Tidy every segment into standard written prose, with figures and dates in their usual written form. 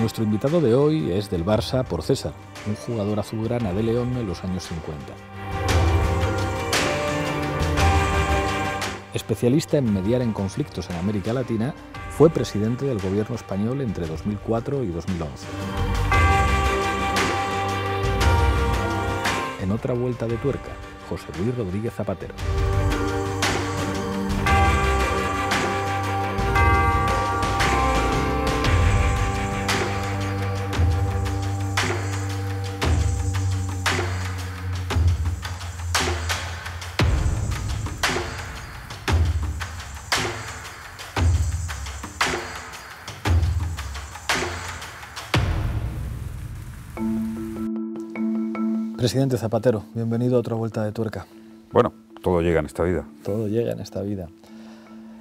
Nuestro invitado de hoy es del Barça por César, un jugador azulgrana de León en los años 50. Especialista en mediar en conflictos en América Latina, fue presidente del gobierno español entre 2004 y 2011. En otra vuelta de tuerca, José Luis Rodríguez Zapatero. Presidente Zapatero, bienvenido a otra vuelta de tuerca. Bueno, todo llega en esta vida. Todo llega en esta vida.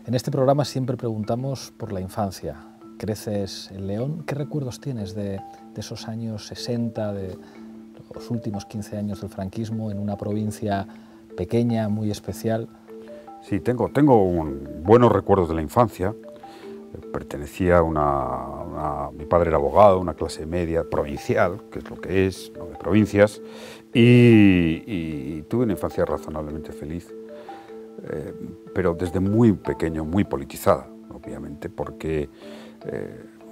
En este programa siempre preguntamos por la infancia. Creces en León. ¿Qué recuerdos tienes de esos años 60, de los últimos 15 años del franquismo, en una provincia pequeña, muy especial? Sí, tengo buenos recuerdos de la infancia. Pertenecía mi padre era abogado, una clase media provincial, que es lo que es, no de provincias, y tuve una infancia razonablemente feliz, pero desde muy pequeño, muy politizada, obviamente, porque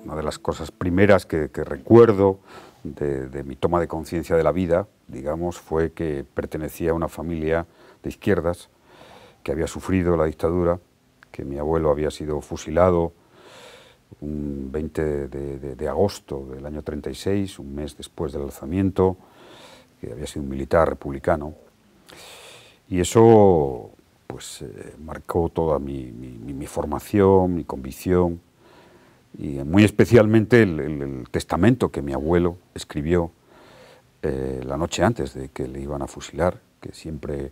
una de las cosas primeras que recuerdo de mi toma de conciencia de la vida, digamos, fue que pertenecía a una familia de izquierdas que había sufrido la dictadura, que mi abuelo había sido fusilado un 20 de agosto del año 36, un mes después del alzamiento, que había sido un militar republicano. Y eso pues marcó toda mi formación, mi convicción, y muy especialmente el testamento que mi abuelo escribió la noche antes de que le iban a fusilar, que siempre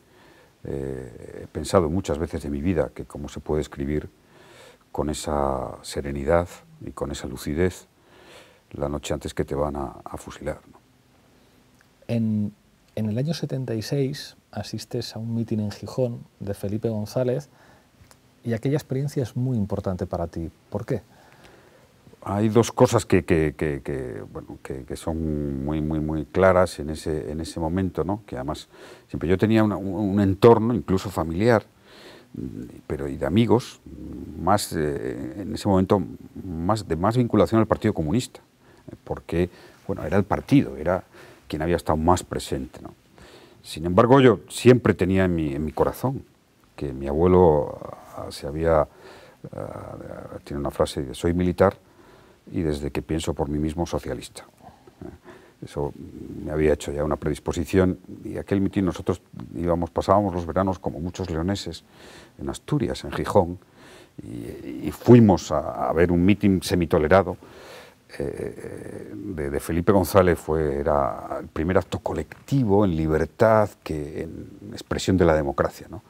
he pensado muchas veces de mi vida que cómo se puede escribir con esa serenidad y con esa lucidez la noche antes que te van a fusilar, ¿no? En el año 76 asistes a un mitin en Gijón de Felipe González y aquella experiencia es muy importante para ti. ¿Por qué? Hay dos cosas que son muy claras en ese momento, ¿no? Que además siempre yo tenía un entorno, incluso familiar, pero y de amigos, más en ese momento de más vinculación al Partido Comunista, porque bueno, era el partido, era quien había estado más presente, ¿no? Sin embargo, yo siempre tenía en mi corazón que mi abuelo tiene una frase de soy militar y desde que pienso por mí mismo socialista. Eso me había hecho ya una predisposición, y aquel mitin nosotros pasábamos los veranos como muchos leoneses en Asturias, en Gijón, y fuimos a ver un mitin semitolerado de Felipe González. Era el primer acto colectivo en libertad, en expresión de la democracia, ¿no?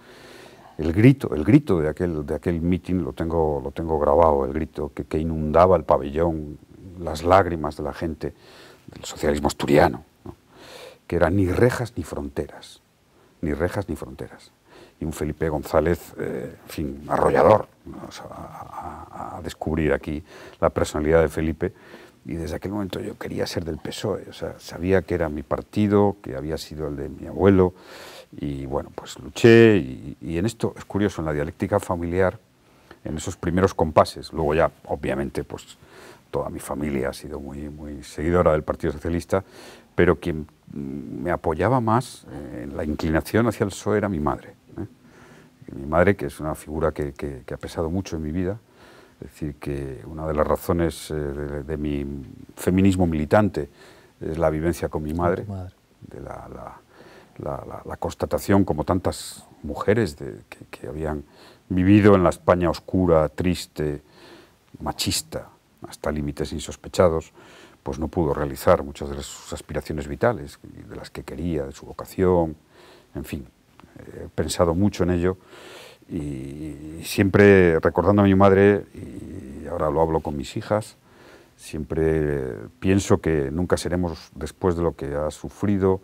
El grito de aquel mitin lo tengo grabado, el grito que inundaba el pabellón, las lágrimas de la gente del socialismo asturiano, ¿no? Que era ni rejas ni fronteras, ni rejas ni fronteras. Y un Felipe González, en fin, arrollador, ¿no? O sea, a descubrir aquí la personalidad de Felipe, y desde aquel momento yo quería ser del PSOE, o sea, sabía que era mi partido, que había sido el de mi abuelo, y bueno, pues luché, y en esto es curioso, en la dialéctica familiar, en esos primeros compases, luego ya, obviamente, pues toda mi familia ha sido muy seguidora del Partido Socialista, pero quien me apoyaba más en la inclinación hacia el PSOE era mi madre, ¿eh? Mi madre, que es una figura que ha pesado mucho en mi vida, es decir, que una de las razones de mi feminismo militante es la vivencia con mi madre, de la constatación, como tantas mujeres que habían vivido en la España oscura, triste, machista, hasta límites insospechados, pues no pudo realizar muchas de sus aspiraciones vitales, de las que quería, de su vocación, en fin. He pensado mucho en ello y siempre recordando a mi madre, y ahora lo hablo con mis hijas, siempre pienso que nunca seremos, después de lo que ha sufrido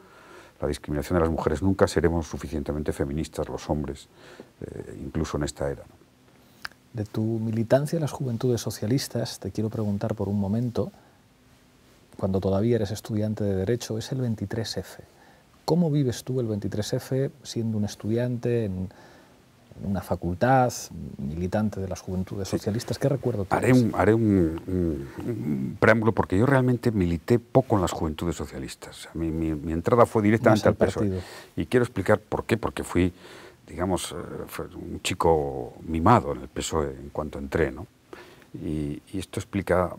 la discriminación de las mujeres, nunca seremos suficientemente feministas los hombres, incluso en esta era, ¿no? De tu militancia en las Juventudes Socialistas, te quiero preguntar por un momento, cuando todavía eres estudiante de Derecho, es el 23F. ¿Cómo vives tú el 23F siendo un estudiante en una facultad, militante de las Juventudes Socialistas? ¿Qué recuerdo tienes? Haré un preámbulo, porque yo realmente milité poco en las Juventudes Socialistas. O sea, mi entrada fue directamente al PSOE. Y quiero explicar por qué. Porque fui, digamos, un chico mimado en el PSOE en cuanto entré, ¿no? Y esto explica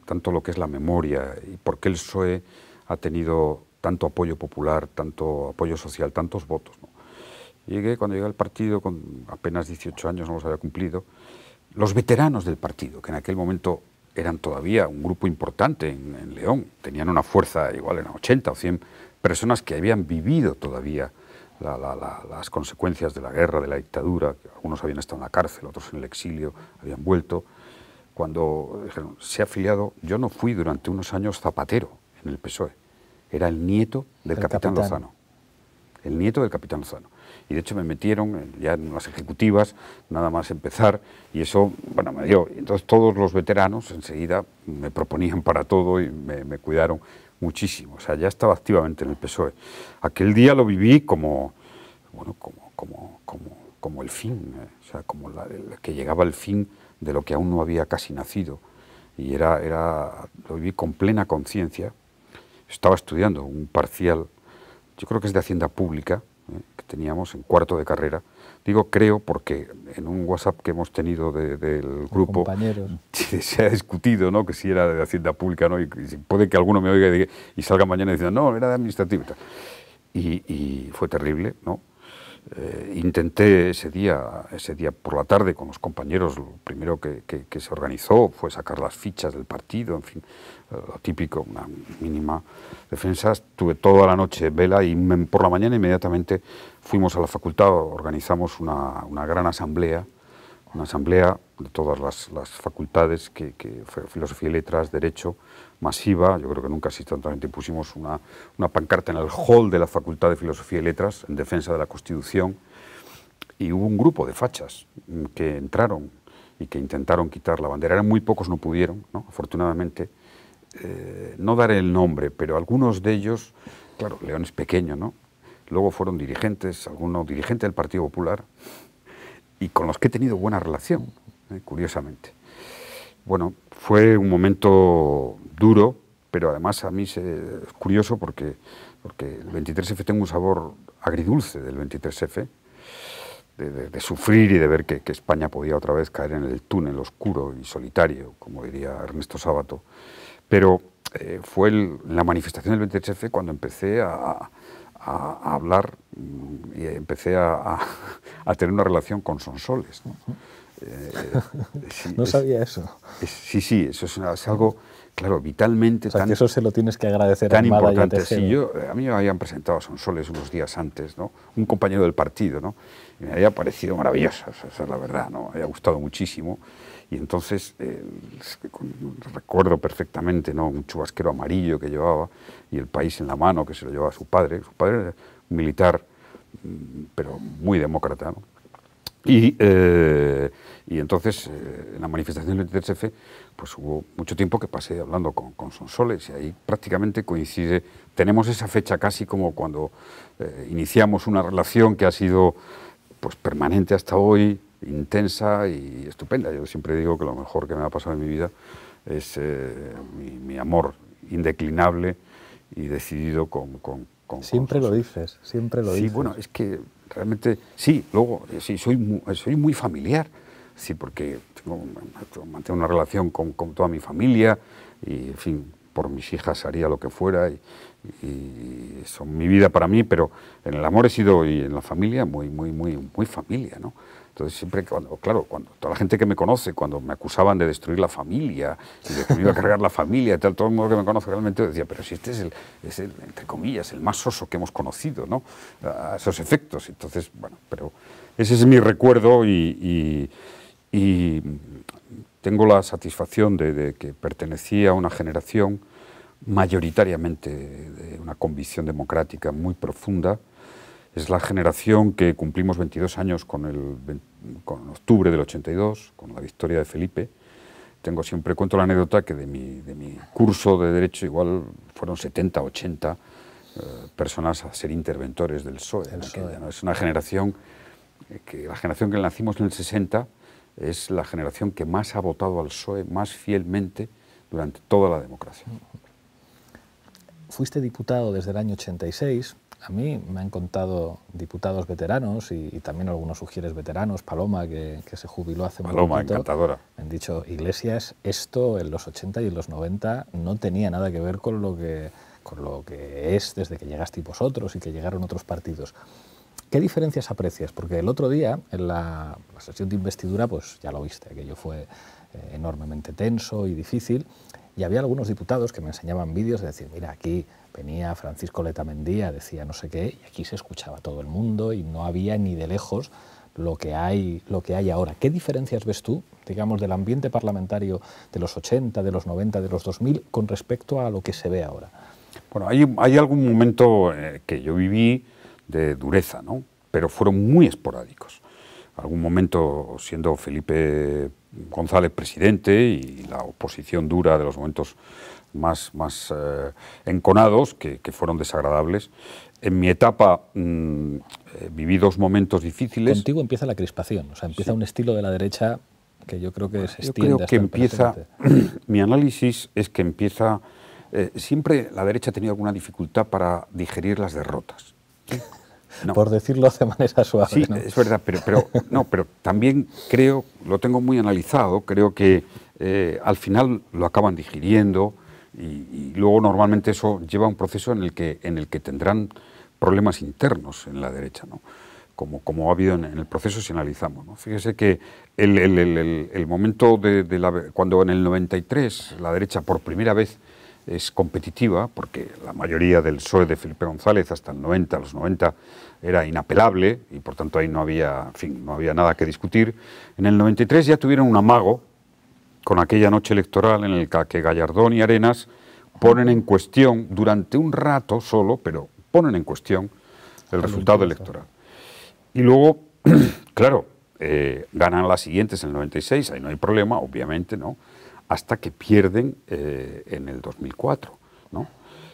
tanto lo que es la memoria y por qué el PSOE ha tenido tanto apoyo popular, tanto apoyo social, tantos votos, ¿no? Cuando llegué al partido, con apenas 18 años, no los había cumplido, los veteranos del partido, que en aquel momento eran todavía un grupo importante en León, tenían una fuerza igual, en 80 o 100 personas que habían vivido todavía las consecuencias de la guerra, de la dictadura, que algunos habían estado en la cárcel, otros en el exilio, habían vuelto. Cuando dijeron, se ha afiliado, yo no fui durante unos años zapatero en el PSOE, era el nieto del capitán Lozano, el nieto del capitán Lozano. Y de hecho me metieron ya en las ejecutivas, nada más empezar, y eso, bueno, me dio. Entonces todos los veteranos enseguida me proponían para todo y me cuidaron muchísimo. O sea, ya estaba activamente en el PSOE. Aquel día lo viví como, bueno, como el fin, o sea, como que llegaba el fin de lo que aún no había casi nacido. Y lo viví con plena conciencia. Estaba estudiando un parcial, yo creo que es de Hacienda Pública, que teníamos en cuarto de carrera. Digo creo porque en un WhatsApp que hemos tenido del grupo se ha discutido, ¿no?, que si era de Hacienda Pública, ¿no?, y puede que alguno me oiga y salga mañana diciendo no, era de administrativa. Y fue terrible, ¿no? Intenté ese día por la tarde con los compañeros, lo primero que se organizó fue sacar las fichas del partido, en fin, lo típico, una mínima defensa. Estuve toda la noche en vela y por la mañana inmediatamente fuimos a la facultad, organizamos una gran asamblea, de todas las facultades, que fue Filosofía y Letras, Derecho, masiva. Yo creo que nunca así tanta gente. Pusimos una pancarta en el hall de la Facultad de Filosofía y Letras en defensa de la Constitución, y hubo un grupo de fachas que entraron y que intentaron quitar la bandera. Eran muy pocos, no pudieron, ¿no?, afortunadamente. No daré el nombre, pero algunos de ellos, claro, León es pequeño, ¿no?, luego fueron dirigentes, algunos dirigentes del Partido Popular, y con los que he tenido buena relación, curiosamente. Bueno, fue un momento duro, pero además a mí es curioso porque el 23F tengo un sabor agridulce del 23F, de sufrir y de ver que España podía otra vez caer en el túnel oscuro y solitario, como diría Ernesto Sábato. Pero fue la manifestación del 23F cuando empecé a hablar y empecé a tener una relación con Sonsoles, ¿no? No sabía eso. Sí, eso es algo, claro, vitalmente, o sea, que eso se lo tienes que agradecer tan a Armada importante. Y a Sí, a mí me habían presentado a Sonsoles unos días antes, ¿no?, un compañero del partido, ¿no?, y me había parecido maravilloso, esa es la verdad, ¿no?, me había gustado muchísimo. Y entonces recuerdo perfectamente, ¿no?, un chubasquero amarillo que llevaba y el país en la mano, que se lo llevaba su padre. Su padre era un militar, pero muy demócrata, ¿no? Y entonces en la manifestación del 23F pues hubo mucho tiempo que pasé hablando con Sonsoles, y ahí prácticamente coincide, tenemos esa fecha casi como cuando iniciamos una relación que ha sido pues permanente hasta hoy, intensa y estupenda. Yo siempre digo que lo mejor que me ha pasado en mi vida es mi amor indeclinable y decidido con siempre lo dices, siempre lo dices. Sí, bueno, es que realmente, sí, luego, sí, soy muy familiar, sí, porque mantengo una relación con toda mi familia y, en fin, por mis hijas haría lo que fuera y son mi vida para mí, pero en el amor he sido, y en la familia, muy familia, ¿no? Entonces siempre, cuando toda la gente que me conoce, cuando me acusaban de destruir la familia y de que me iba a cargar la familia y tal, todo el mundo que me conoce realmente decía, pero si este es el, entre comillas, el más soso que hemos conocido, ¿no?, a esos efectos. Entonces, bueno, pero ese es mi recuerdo y tengo la satisfacción de que pertenecía a una generación mayoritariamente de una convicción democrática muy profunda. Es la generación que cumplimos 22 años con octubre del 82, con la victoria de Felipe, tengo siempre, cuento la anécdota que de mi curso de Derecho igual fueron 70, 80 personas a ser interventores del PSOE. ¿No? Es una generación la generación que nacimos en el 60 es la generación que más ha votado al PSOE más fielmente durante toda la democracia. Fuiste diputado desde el año 86. A mí me han contado diputados veteranos y también algunos Ujieres veteranos, Paloma, que se jubiló hace muy poquito. Paloma, encantadora. Me han dicho, Iglesias, esto en los 80 y en los 90 no tenía nada que ver con lo que es desde que llegasteis vosotros y que llegaron otros partidos. ¿Qué diferencias aprecias? Porque el otro día, en la sesión de investidura, pues ya lo viste, aquello fue enormemente tenso y difícil, y había algunos diputados que me enseñaban vídeos de decir, mira, aquí venía Francisco Letamendia, decía no sé qué, y aquí se escuchaba todo el mundo y no había ni de lejos lo que hay ahora. ¿Qué diferencias ves tú, digamos, del ambiente parlamentario de los 80, de los 90, de los 2000, con respecto a lo que se ve ahora? Bueno, hay algún momento que yo viví de dureza, ¿no? Pero fueron muy esporádicos. Algún momento siendo Felipe González presidente y la oposición dura de los momentos más enconados, que fueron desagradables. En mi etapa viví dos momentos difíciles. Contigo empieza la crispación, o sea, empieza un estilo de la derecha que yo creo que se extiende. Yo creo que empieza, mi análisis es que empieza, siempre la derecha ha tenido alguna dificultad para digerir las derrotas. No. Por decirlo de manera suave. Sí, ¿no? Es verdad, pero también creo, lo tengo muy analizado, creo que al final lo acaban digiriendo y luego normalmente eso lleva a un proceso en el que tendrán problemas internos en la derecha, ¿no? Como ha habido en el proceso si analizamos, ¿no? Fíjese que el momento cuando en el 93 la derecha por primera vez es competitiva, porque la mayoría del PSOE de Felipe González hasta el 90, los 90, era inapelable y por tanto ahí no había nada que discutir. En el 93 ya tuvieron un amago con aquella noche electoral en la que Gallardón y Arenas ponen en cuestión, durante un rato solo, pero ponen en cuestión el resultado electoral. Y luego, claro, ganan las siguientes en el 96, ahí no hay problema, obviamente, ¿no? Hasta que pierden en el 2004, ¿no?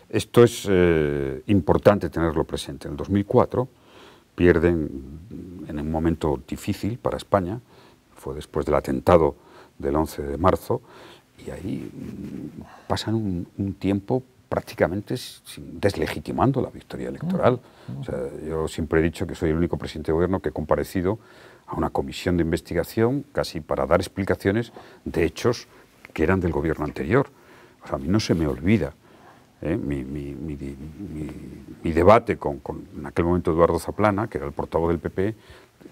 Esto es importante tenerlo presente. En el 2004 pierden en un momento difícil para España, fue después del atentado del 11 de marzo, y ahí pasan un tiempo prácticamente deslegitimando la victoria electoral. O sea, yo siempre he dicho que soy el único presidente de gobierno que he comparecido a una comisión de investigación casi para dar explicaciones de hechos que eran del gobierno anterior. O sea, a mí no se me olvida mi debate con en aquel momento Eduardo Zaplana, que era el portavoz del PP,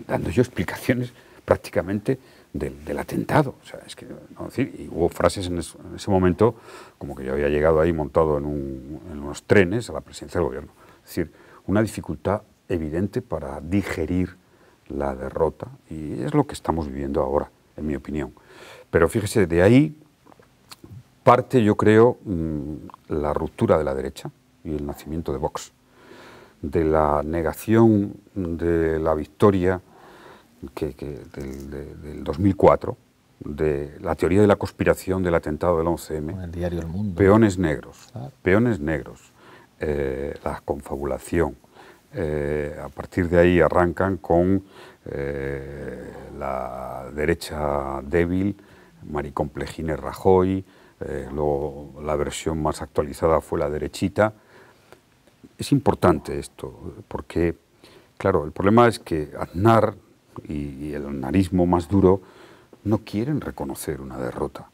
dando yo explicaciones prácticamente del atentado. O sea, es que, no decir, y hubo frases en ese momento como que yo había llegado ahí montado en unos trenes a la presidencia del gobierno. Es decir, una dificultad evidente para digerir la derrota, y es lo que estamos viviendo ahora, en mi opinión. Pero fíjese, de ahí parte, yo creo, la ruptura de la derecha y el nacimiento de Vox, de la negación de la victoria del 2004, de la teoría de la conspiración del atentado del 11M, con el diario El Mundo, peones negros, claro. Peones negros, la confabulación. A partir de ahí arrancan con la derecha débil, Maricomplejines Rajoy, luego la versión más actualizada fue la derechita. Es importante esto, porque, claro, el problema es que Aznar y el aznarismo más duro no quieren reconocer una derrota.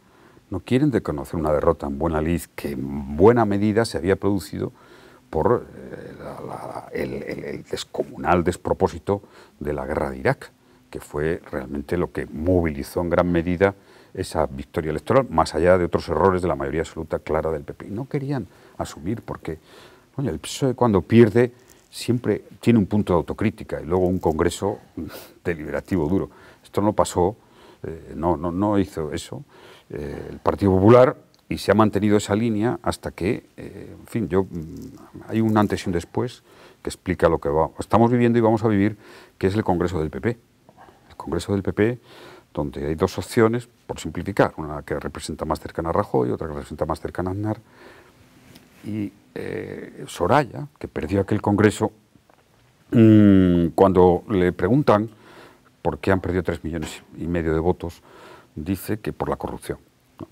No quieren reconocer una derrota en buena lid que en buena medida se había producido por el descomunal despropósito de la guerra de Irak, que fue realmente lo que movilizó en gran medida esa victoria electoral, más allá de otros errores de la mayoría absoluta clara del PP. Y no querían asumir porque, oye, el PSOE cuando pierde siempre tiene un punto de autocrítica y luego un congreso deliberativo duro. Esto no pasó, no hizo eso el Partido Popular, y se ha mantenido esa línea hasta que, en fin, hay un antes y un después que explica lo que estamos viviendo y vamos a vivir, que es el Congreso del PP. El Congreso del PP donde hay dos opciones, por simplificar, una que representa más cercana a Rajoy, otra que representa más cercana a Aznar, y Soraya, que perdió aquel congreso, cuando le preguntan por qué han perdido 3,5 millones de votos, dice que por la corrupción, ¿no?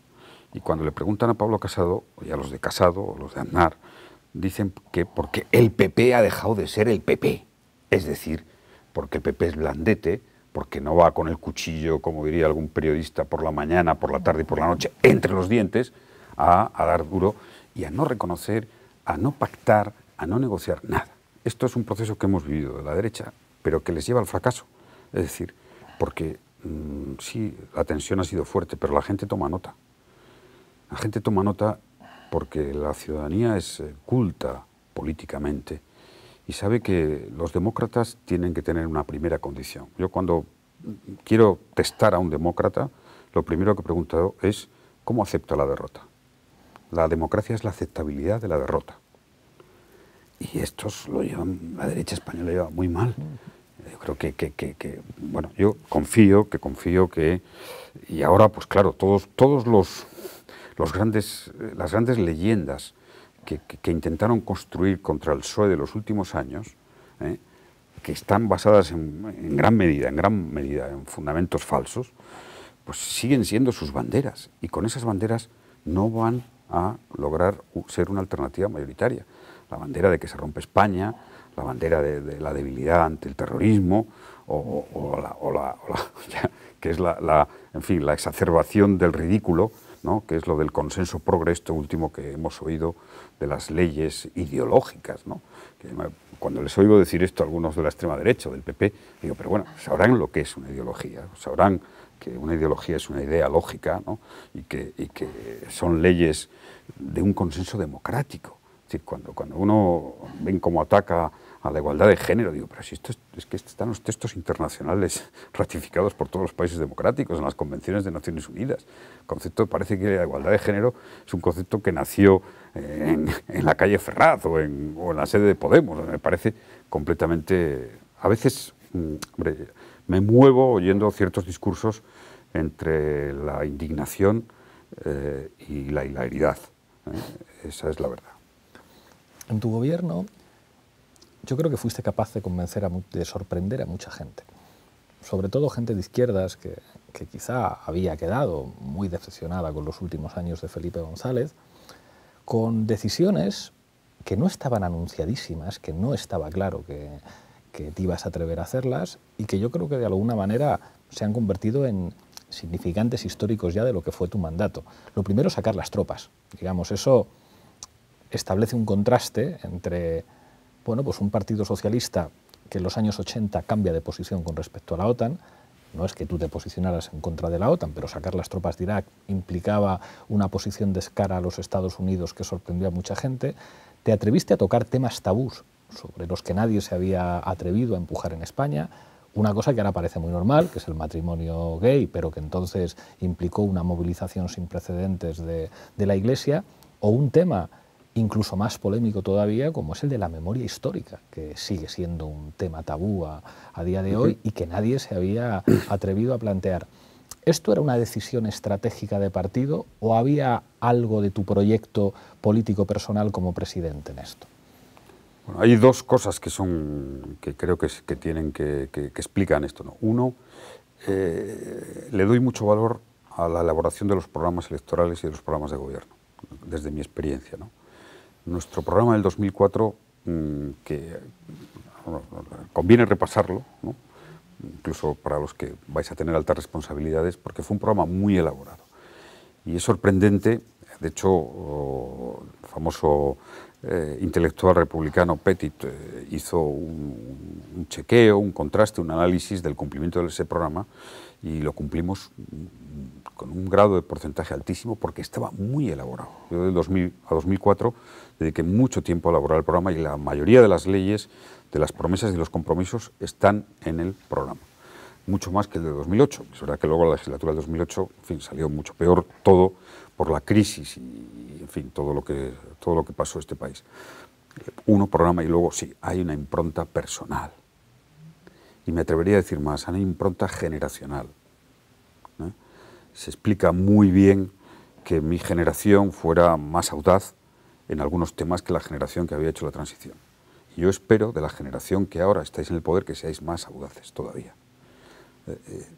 Y cuando le preguntan a Pablo Casado, y a los de Casado, o los de Aznar, dicen que porque el PP ha dejado de ser el PP, es decir, porque el PP es blandete, porque no va con el cuchillo, como diría algún periodista, por la mañana, por la tarde y por la noche, entre los dientes, a dar duro y a no reconocer, a no pactar, a no negociar nada. Esto es un proceso que hemos vivido de la derecha, pero que les lleva al fracaso. Es decir, porque sí, la tensión ha sido fuerte, pero la gente toma nota. La gente toma nota porque la ciudadanía es culta políticamente y sabe que los demócratas tienen que tener una primera condición. Yo cuando quiero testar a un demócrata, lo primero que he preguntado es ¿cómo acepta la derrota? La democracia es la aceptabilidad de la derrota. Y estos lo llevan, la derecha española lo lleva muy mal. Yo creo bueno, yo confío que, y ahora pues claro, todos las grandes leyendas que intentaron construir contra el PSOE de los últimos años, que están basadas en gran medida en fundamentos falsos, pues siguen siendo sus banderas, y con esas banderas no van a lograr ser una alternativa mayoritaria. La bandera de que se rompe España, la bandera de la debilidad ante el terrorismo, que es en fin, la exacerbación del ridículo, ¿no? Que es lo del consenso progre, esto último que hemos oído de las leyes ideológicas, ¿no? Que cuando les oigo decir esto a algunos de la extrema derecha o del PP, digo, pero bueno, sabrán lo que es una ideología, sabrán que una ideología es una idea lógica, ¿no? y que son leyes de un consenso democrático. Es decir, cuando uno ven cómo ataca a la igualdad de género, digo, pero si esto es que están los textos internacionales ratificados por todos los países democráticos en las convenciones de Naciones Unidas. El concepto, parece que la igualdad de género es un concepto que nació en la calle Ferraz o en la sede de Podemos. Me parece completamente... A veces, hombre, me muevo oyendo ciertos discursos entre la indignación y la hilaridad. Esa es la verdad. En tu gobierno, yo creo que fuiste capaz de convencer, de sorprender a mucha gente, sobre todo gente de izquierdas que quizá había quedado muy decepcionada con los últimos años de Felipe González, con decisiones que no estaban anunciadísimas, que no estaba claro que te ibas a atrever a hacerlas y que yo creo que de alguna manera se han convertido en significantes históricos ya de lo que fue tu mandato. Lo primero, sacar las tropas. Digamos, eso establece un contraste entre, bueno, pues un partido socialista que en los años 80 cambia de posición con respecto a la OTAN. No es que tú te posicionaras en contra de la OTAN, pero sacar las tropas de Irak implicaba una posición de cara a los Estados Unidos que sorprendió a mucha gente. Te atreviste a tocar temas tabús sobre los que nadie se había atrevido a empujar en España, una cosa que ahora parece muy normal, que es el matrimonio gay, pero que entonces implicó una movilización sin precedentes de la Iglesia, o un tema incluso más polémico todavía, como es el de la memoria histórica, que sigue siendo un tema tabú a día de hoy y que nadie se había atrevido a plantear. ¿Esto era una decisión estratégica de partido o había algo de tu proyecto político personal como presidente en esto? Bueno, hay dos cosas que creo que explican esto, ¿no? Uno, le doy mucho valor a la elaboración de los programas electorales y de los programas de gobierno, desde mi experiencia, ¿no? Nuestro programa del 2004, que conviene repasarlo, ¿no? Incluso para los que vais a tener altas responsabilidades, porque fue un programa muy elaborado. Y es sorprendente, de hecho, el famoso intelectual republicano Pettit hizo un chequeo, un contraste, un análisis del cumplimiento de ese programa, y lo cumplimos con un grado de porcentaje altísimo porque estaba muy elaborado. Yo del 2000 a 2004 dediqué mucho tiempo a elaborar el programa y la mayoría de las leyes, de las promesas y los compromisos están en el programa. Mucho más que el de 2008. Es verdad que luego la legislatura del 2008, en fin, salió mucho peor todo por la crisis y en fin, todo lo que pasó en este país. Uno, programa, y luego sí, hay una impronta personal. Y me atrevería a decir más, hay una impronta generacional. Se explica muy bien que mi generación fuera más audaz en algunos temas que la generación que había hecho la transición. Y yo espero de la generación que ahora estáis en el poder que seáis más audaces todavía.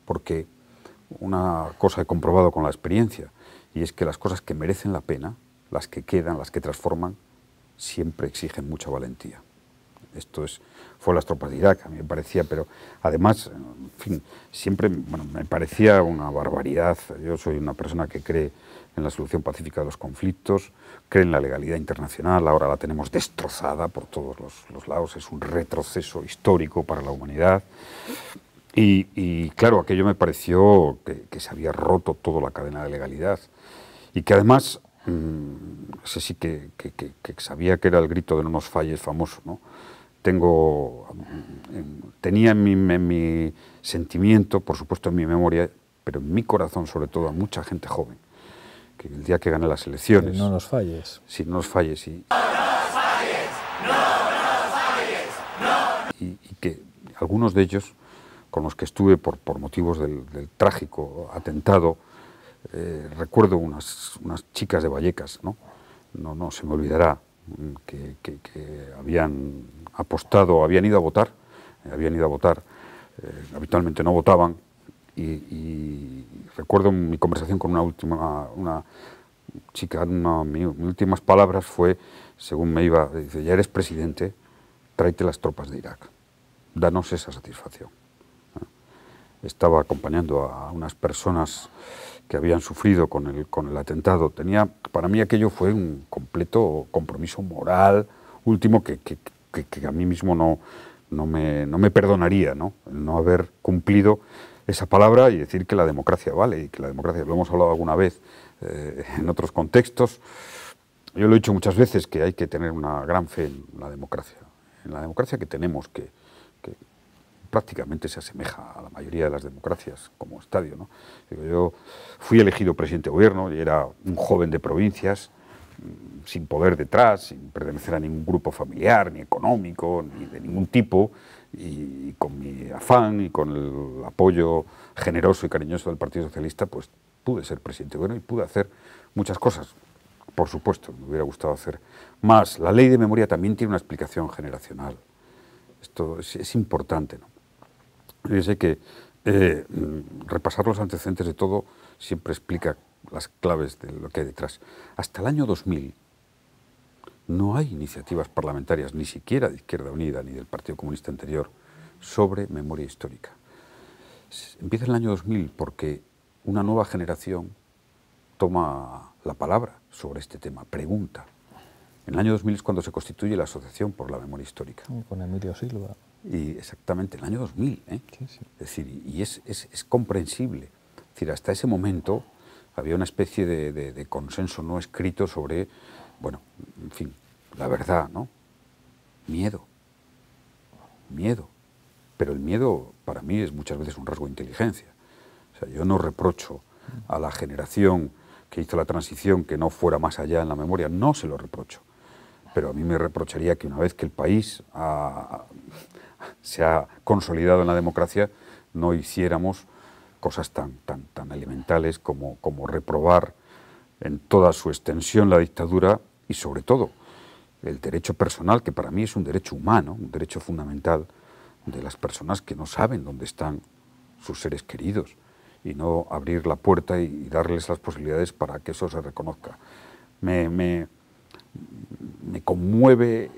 Porque una cosa he comprobado con la experiencia, y es que las cosas que merecen la pena, las que quedan, las que transforman, siempre exigen mucha valentía. Esto fue las tropas de Irak, a mí me parecía, pero además, en fin, siempre me parecía una barbaridad. Yo soy una persona que cree en la solución pacífica de los conflictos, cree en la legalidad internacional, ahora la tenemos destrozada por todos los lados, es un retroceso histórico para la humanidad. Y claro, aquello me pareció que se había roto toda la cadena de legalidad y que además, ese sí que sabía que era el grito de no nos falles famoso, ¿no? Tenía en mi sentimiento, por supuesto en mi memoria, pero en mi corazón sobre todo, a mucha gente joven, que el día que gane las elecciones... Que no nos falles. Sí, no nos falles. Y que algunos de ellos, con los que estuve por motivos del trágico atentado, recuerdo unas chicas de Vallecas, no se me olvidará, que habían apostado, habían ido a votar, habitualmente no votaban, y recuerdo mi conversación con una chica, mis últimas palabras fue, según me iba, dice: ya eres presidente, tráete las tropas de Irak, danos esa satisfacción. Estaba acompañando a unas personas que habían sufrido con el atentado. Para mí aquello fue un completo compromiso moral último que a mí mismo no me perdonaría, ¿no? El no haber cumplido esa palabra y decir que la democracia vale, y que la democracia, lo hemos hablado alguna vez en otros contextos. Yo lo he dicho muchas veces, que hay que tener una gran fe en la democracia que tenemos, que prácticamente se asemeja a la mayoría de las democracias como estadio, ¿no? Yo fui elegido presidente de gobierno y era un joven de provincias, sin poder detrás, sin pertenecer a ningún grupo familiar, ni económico, ni de ningún tipo, y con mi afán y con el apoyo generoso y cariñoso del Partido Socialista, pues pude ser presidente de gobierno y pude hacer muchas cosas. Por supuesto, me hubiera gustado hacer más. La ley de memoria también tiene una explicación generacional. Esto es importante, ¿no? Fíjese que repasar los antecedentes de todo siempre explica las claves de lo que hay detrás. Hasta el año 2000 no hay iniciativas parlamentarias, ni siquiera de Izquierda Unida ni del Partido Comunista anterior, sobre memoria histórica. Empieza en el año 2000 porque una nueva generación toma la palabra sobre este tema, pregunta. En el año 2000 es cuando se constituye la Asociación por la Memoria Histórica. Con Emilio Silva. Y exactamente, en el año 2000. Sí, sí. Es decir, y es comprensible. Es decir, hasta ese momento había una especie de consenso no escrito sobre, bueno, en fin, la verdad, ¿no? Miedo. Pero el miedo para mí es muchas veces un rasgo de inteligencia. O sea, yo no reprocho a la generación que hizo la transición que no fuera más allá en la memoria, no se lo reprocho. Pero a mí me reprocharía que una vez que el país se ha consolidado en la democracia, no hiciéramos cosas tan elementales como reprobar en toda su extensión la dictadura y, sobre todo, el derecho personal, que para mí es un derecho humano, un derecho fundamental de las personas que no saben dónde están sus seres queridos, y no abrir la puerta y darles las posibilidades para que eso se reconozca. Me conmueve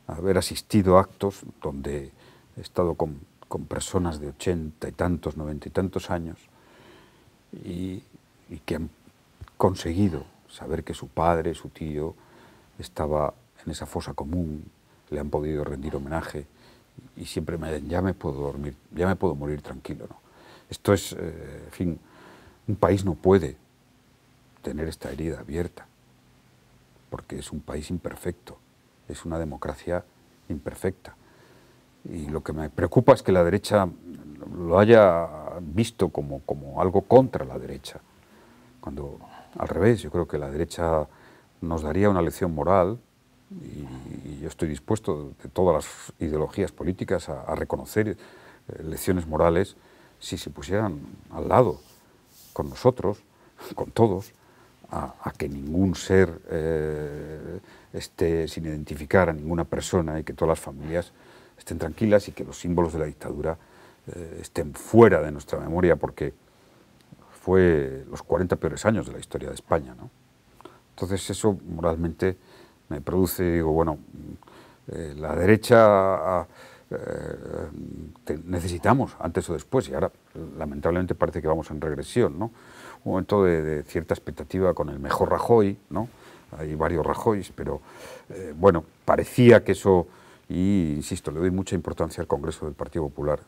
haber asistido a actos donde he estado con personas de 80 y tantos, 90 y tantos años y que han conseguido saber que su padre, su tío, estaba en esa fosa común, le han podido rendir homenaje y siempre me dicen: ya me puedo dormir, ya me puedo morir tranquilo, ¿no? Esto es, en fin, un país no puede tener esta herida abierta, porque es un país imperfecto, es una democracia imperfecta. Y lo que me preocupa es que la derecha lo haya visto como algo contra la derecha, cuando al revés, yo creo que la derecha nos daría una lección moral, y yo estoy dispuesto de todas las ideologías políticas a reconocer lecciones morales si se pusieran al lado con nosotros, con todos, a que ningún ser esté sin identificar a ninguna persona y que todas las familias estén tranquilas y que los símbolos de la dictadura estén fuera de nuestra memoria, porque fue los 40 peores años de la historia de España, ¿no? Entonces eso moralmente me produce, digo, bueno, la derecha necesitamos antes o después, y ahora lamentablemente parece que vamos en regresión, ¿no? Un momento de cierta expectativa con el mejor Rajoy, ¿no? Hay varios Rajoys, pero bueno, parecía que eso, y insisto, le doy mucha importancia al Congreso del Partido Popular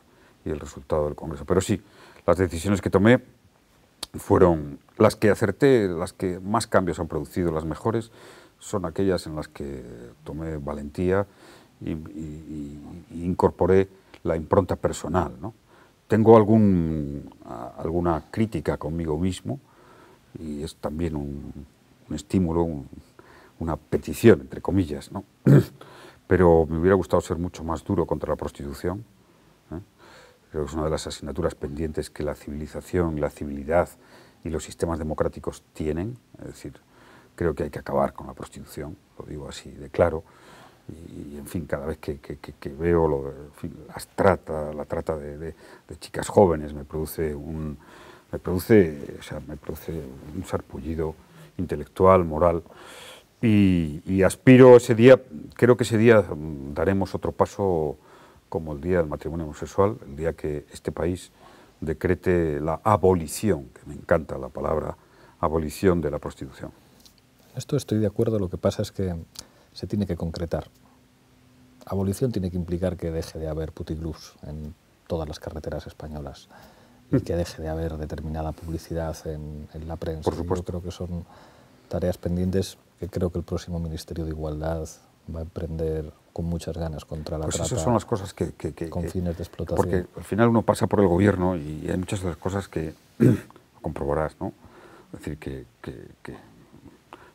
y el resultado del Congreso, pero sí, las decisiones que tomé fueron las que acerté, las que más cambios han producido, las mejores son aquellas en las que tomé valentía y incorporé la impronta personal, ¿no? Tengo alguna crítica conmigo mismo y es también un estímulo, una petición, entre comillas, ¿no? Pero me hubiera gustado ser mucho más duro contra la prostitución, ¿eh? Creo que es una de las asignaturas pendientes que la civilización, la civilidad y los sistemas democráticos tienen. Es decir, creo que hay que acabar con la prostitución, lo digo así de claro. Y en fin, cada vez que veo la trata de chicas jóvenes me produce un sarpullido intelectual, moral. Y aspiro ese día, creo que ese día daremos otro paso como el día del matrimonio homosexual, el día que este país decrete la abolición, que me encanta la palabra abolición de la prostitución. Esto estoy de acuerdo, lo que pasa es que se tiene que concretar. Abolición tiene que implicar que deje de haber puticlubs en todas las carreteras españolas y que deje de haber determinada publicidad en la prensa. Por supuesto. Yo creo que son tareas pendientes que creo que el próximo Ministerio de Igualdad va a emprender con muchas ganas contra la trata. Esas son las cosas con fines de explotación. Porque al final uno pasa por el gobierno y hay muchas de las cosas que lo comprobarás, ¿no? Es decir, que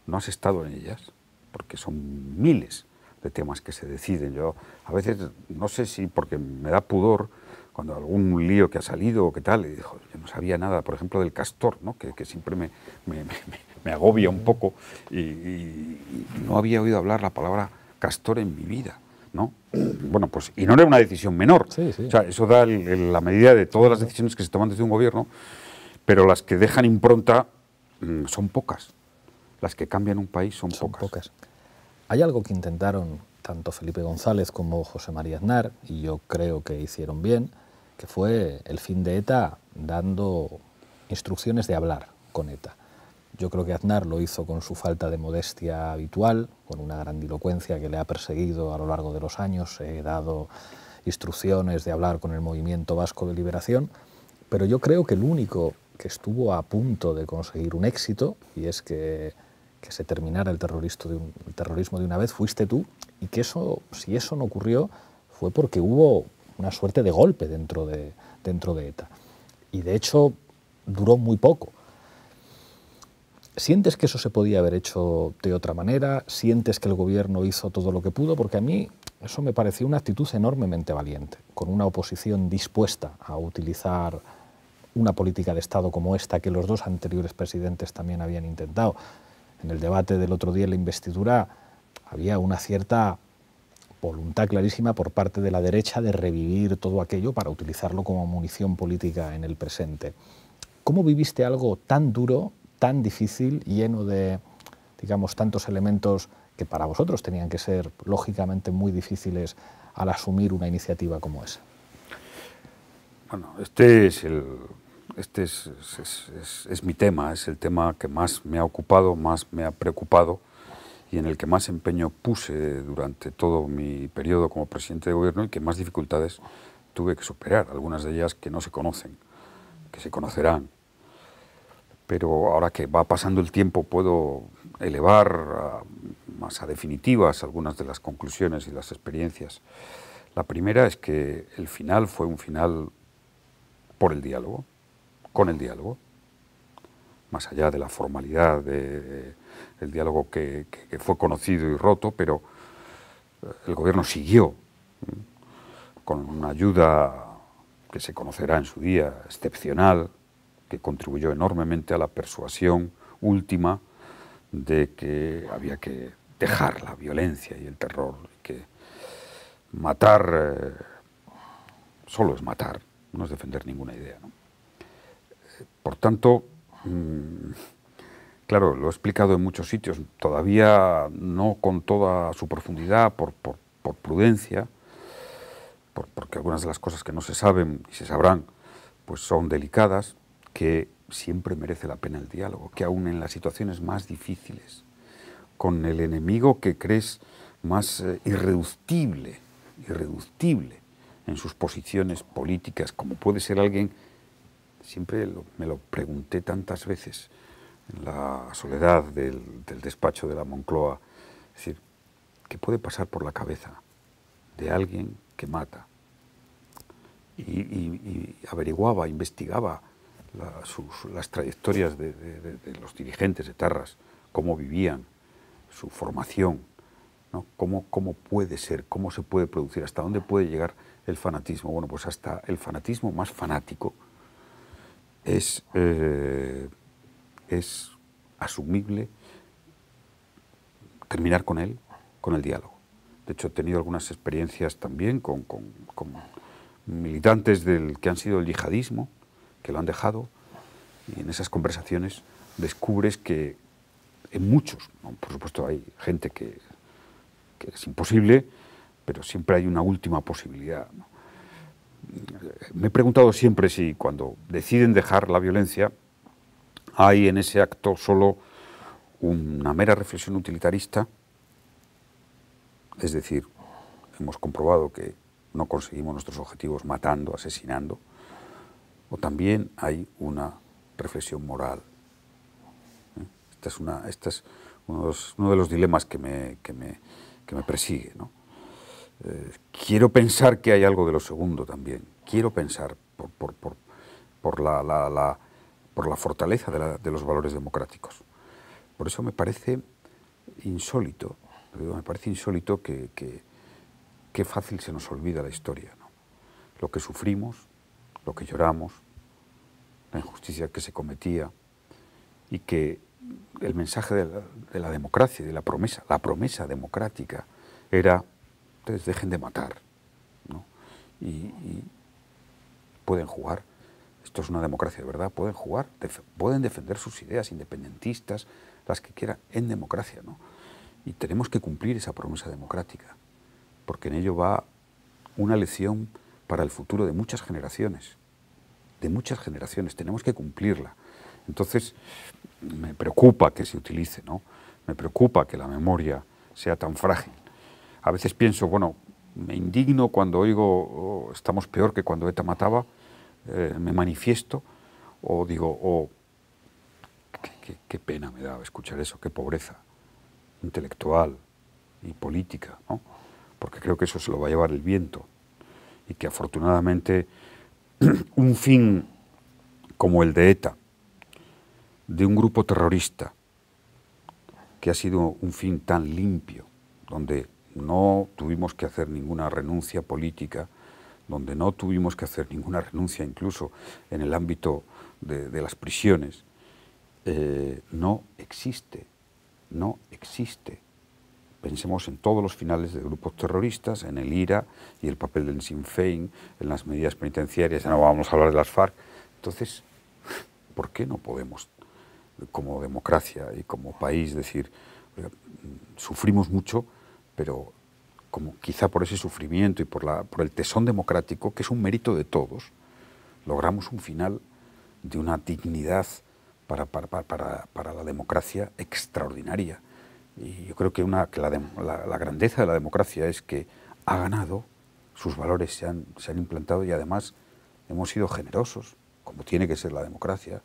no has estado en ellas, porque son miles de temas que se deciden. Yo a veces, no sé si porque me da pudor, cuando algún lío que ha salido o qué tal, y digo, yo no sabía nada, por ejemplo, del castor, ¿no? que siempre me agobia un poco, y no había oído hablar la palabra castor en mi vida, ¿no? Bueno, pues, y no era una decisión menor. Sí, sí. O sea, eso da la medida de todas las decisiones que se toman desde un gobierno, pero las que dejan impronta son pocas. Las que cambian un país son pocas. Hay algo que intentaron tanto Felipe González como José María Aznar, y yo creo que hicieron bien, que fue el fin de ETA dando instrucciones de hablar con ETA. Yo creo que Aznar lo hizo con su falta de modestia habitual, con una grandilocuencia que le ha perseguido a lo largo de los años. He dado instrucciones de hablar con el Movimiento Vasco de Liberación, pero yo creo que el único que estuvo a punto de conseguir un éxito, y es que se terminara el terrorismo de una vez, fuiste tú, y que eso, si eso no ocurrió, fue porque hubo una suerte de golpe dentro de ETA. Y de hecho duró muy poco. ¿Sientes que eso se podía haber hecho de otra manera? ¿Sientes que el gobierno hizo todo lo que pudo? Porque a mí eso me pareció una actitud enormemente valiente, con una oposición dispuesta a utilizar una política de Estado como esta que los dos anteriores presidentes también habían intentado. En el debate del otro día en la investidura había una cierta voluntad clarísima por parte de la derecha de revivir todo aquello para utilizarlo como munición política en el presente. ¿Cómo viviste algo tan duro, tan difícil, lleno de, digamos, tantos elementos que para vosotros tenían que ser lógicamente muy difíciles al asumir una iniciativa como esa? Bueno, este es mi tema, es el tema que más me ha ocupado, más me ha preocupado y en el que más empeño puse durante todo mi periodo como presidente de gobierno y que más dificultades tuve que superar, algunas de ellas que no se conocen, que se conocerán. Pero ahora que va pasando el tiempo puedo elevar más a definitivas algunas de las conclusiones y las experiencias. La primera es que el final fue un final por el diálogo, con el diálogo, más allá de la formalidad del diálogo que fue conocido y roto, pero el gobierno siguió con una ayuda que se conocerá en su día, excepcional, que contribuyó enormemente a la persuasión última de que había que dejar la violencia y el terror, que matar solo es matar, no es defender ninguna idea, ¿no? Por tanto, claro, lo he explicado en muchos sitios, todavía no con toda su profundidad, por prudencia, porque algunas de las cosas que no se saben y se sabrán, pues son delicadas, que siempre merece la pena el diálogo, que aún en las situaciones más difíciles, con el enemigo que crees más irreductible en sus posiciones políticas, como puede ser alguien, siempre me lo pregunté tantas veces en la soledad del despacho de la Moncloa, es decir, ¿qué puede pasar por la cabeza de alguien que mata? Y averiguaba, investigaba las trayectorias de los dirigentes etarras, cómo vivían, su formación, ¿no? ¿Cómo puede ser, cómo se puede producir, hasta dónde puede llegar el fanatismo? Bueno, pues hasta el fanatismo más fanático es asumible terminar con él, con el diálogo. De hecho, he tenido algunas experiencias también con militantes que han sido el yihadismo, que lo han dejado, y en esas conversaciones descubres que en muchos, ¿no? Por supuesto hay gente que es imposible, pero siempre hay una última posibilidad, ¿no? Me he preguntado siempre si cuando deciden dejar la violencia hay en ese acto solo una mera reflexión utilitarista, es decir, hemos comprobado que no conseguimos nuestros objetivos matando, asesinando, o también hay una reflexión moral. Este es uno de los dilemas que me persigue, ¿no? Quiero pensar que hay algo de lo segundo también. Quiero pensar por la fortaleza de los valores democráticos. Por eso me parece insólito, que fácil se nos olvida la historia, ¿no? Lo que sufrimos, lo que lloramos, la injusticia que se cometía, y que el mensaje de la democracia, de la promesa democrática era: ustedes dejen de matar, ¿no? Y pueden jugar, esto es una democracia de verdad, pueden jugar, pueden defender sus ideas independentistas, las que quieran, en democracia, ¿no? Y tenemos que cumplir esa promesa democrática, porque en ello va una lección para el futuro de muchas generaciones, tenemos que cumplirla. Entonces, me preocupa que se utilice, ¿no? Me preocupa que la memoria sea tan frágil. A veces pienso, bueno, me indigno cuando oigo estamos peor que cuando ETA mataba, me manifiesto, o digo, qué pena me da escuchar eso, qué pobreza intelectual y política, ¿no? Porque creo que eso se lo va a llevar el viento, y que afortunadamente un fin como el de ETA, de un grupo terrorista, que ha sido un fin tan limpio, donde no tuvimos que hacer ninguna renuncia política, donde no tuvimos que hacer ninguna renuncia incluso en el ámbito de las prisiones, no existe. Pensemos en todos los finales de grupos terroristas, en el IRA y el papel del Sinn Féin, en las medidas penitenciarias, ya no vamos a hablar de las FARC. Entonces, ¿por qué no podemos, como democracia y como país, decir, oiga, sufrimos mucho, pero como quizá por ese sufrimiento y por el tesón democrático, que es un mérito de todos, logramos un final de una dignidad para la democracia extraordinaria? Y yo creo que la grandeza de la democracia es que ha ganado, sus valores se han implantado, y además hemos sido generosos, como tiene que ser la democracia,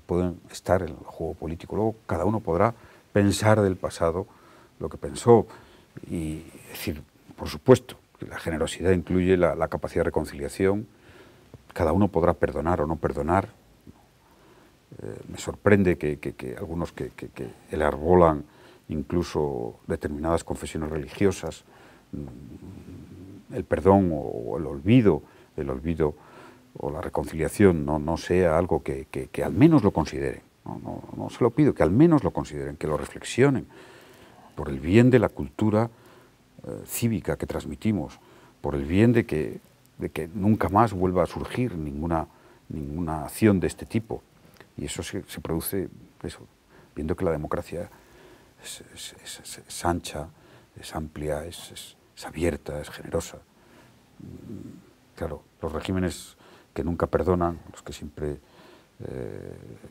pueden estar en el juego político. Luego cada uno podrá pensar del pasado lo que pensó, y decir, por supuesto, que la generosidad incluye la capacidad de reconciliación, cada uno podrá perdonar o no perdonar. Me sorprende que algunos que enarbolan incluso determinadas confesiones religiosas, el perdón o el olvido o la reconciliación no sea algo que al menos lo consideren. No se lo pido, que al menos lo consideren, que lo reflexionen, por el bien de la cultura cívica que transmitimos, por el bien de que nunca más vuelva a surgir ninguna acción de este tipo. Y eso se produce, viendo que la democracia es ancha, es amplia, es abierta, es generosa. Claro, los regímenes que nunca perdonan, los que siempre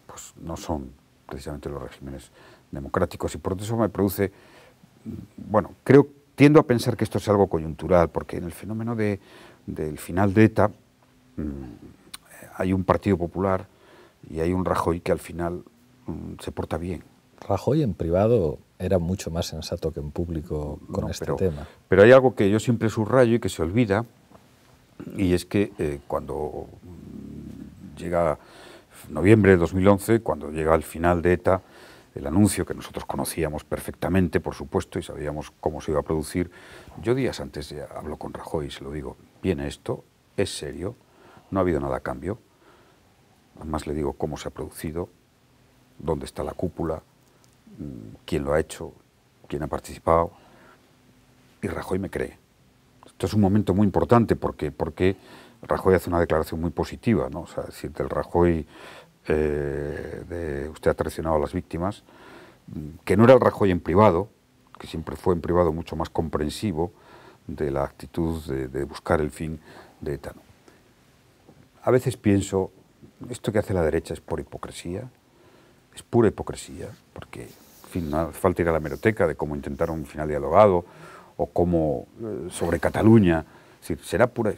pues no son precisamente los regímenes democráticos, y por eso me produce, bueno, tiendo a pensar que esto es algo coyuntural, porque en el fenómeno del final de ETA hay un Partido Popular y hay un Rajoy que al final se porta bien. Rajoy en privado era mucho más sensato que en público con este tema. Pero hay algo que yo siempre subrayo y que se olvida, y es que cuando llega noviembre de 2011, cuando llega el final de ETA, el anuncio que nosotros conocíamos perfectamente, por supuesto, y sabíamos cómo se iba a producir, yo días antes ya hablo con Rajoy y se lo digo, viene esto, es serio, no ha habido nada a cambio, además le digo cómo se ha producido, dónde está la cúpula, quién lo ha hecho, quién ha participado, y Rajoy me cree. Esto es un momento muy importante porque Rajoy hace una declaración muy positiva, ¿no? O sea, decir, del Rajoy usted ha traicionado a las víctimas, que no era el Rajoy en privado, que siempre fue en privado mucho más comprensivo de la actitud de buscar el fin de ETA. A veces pienso, esto que hace la derecha es por hipocresía, es pura hipocresía, porque, en fin, no hace falta ir a la hemeroteca de cómo intentaron un final dialogado, o cómo sobre Cataluña. Es decir, será pura,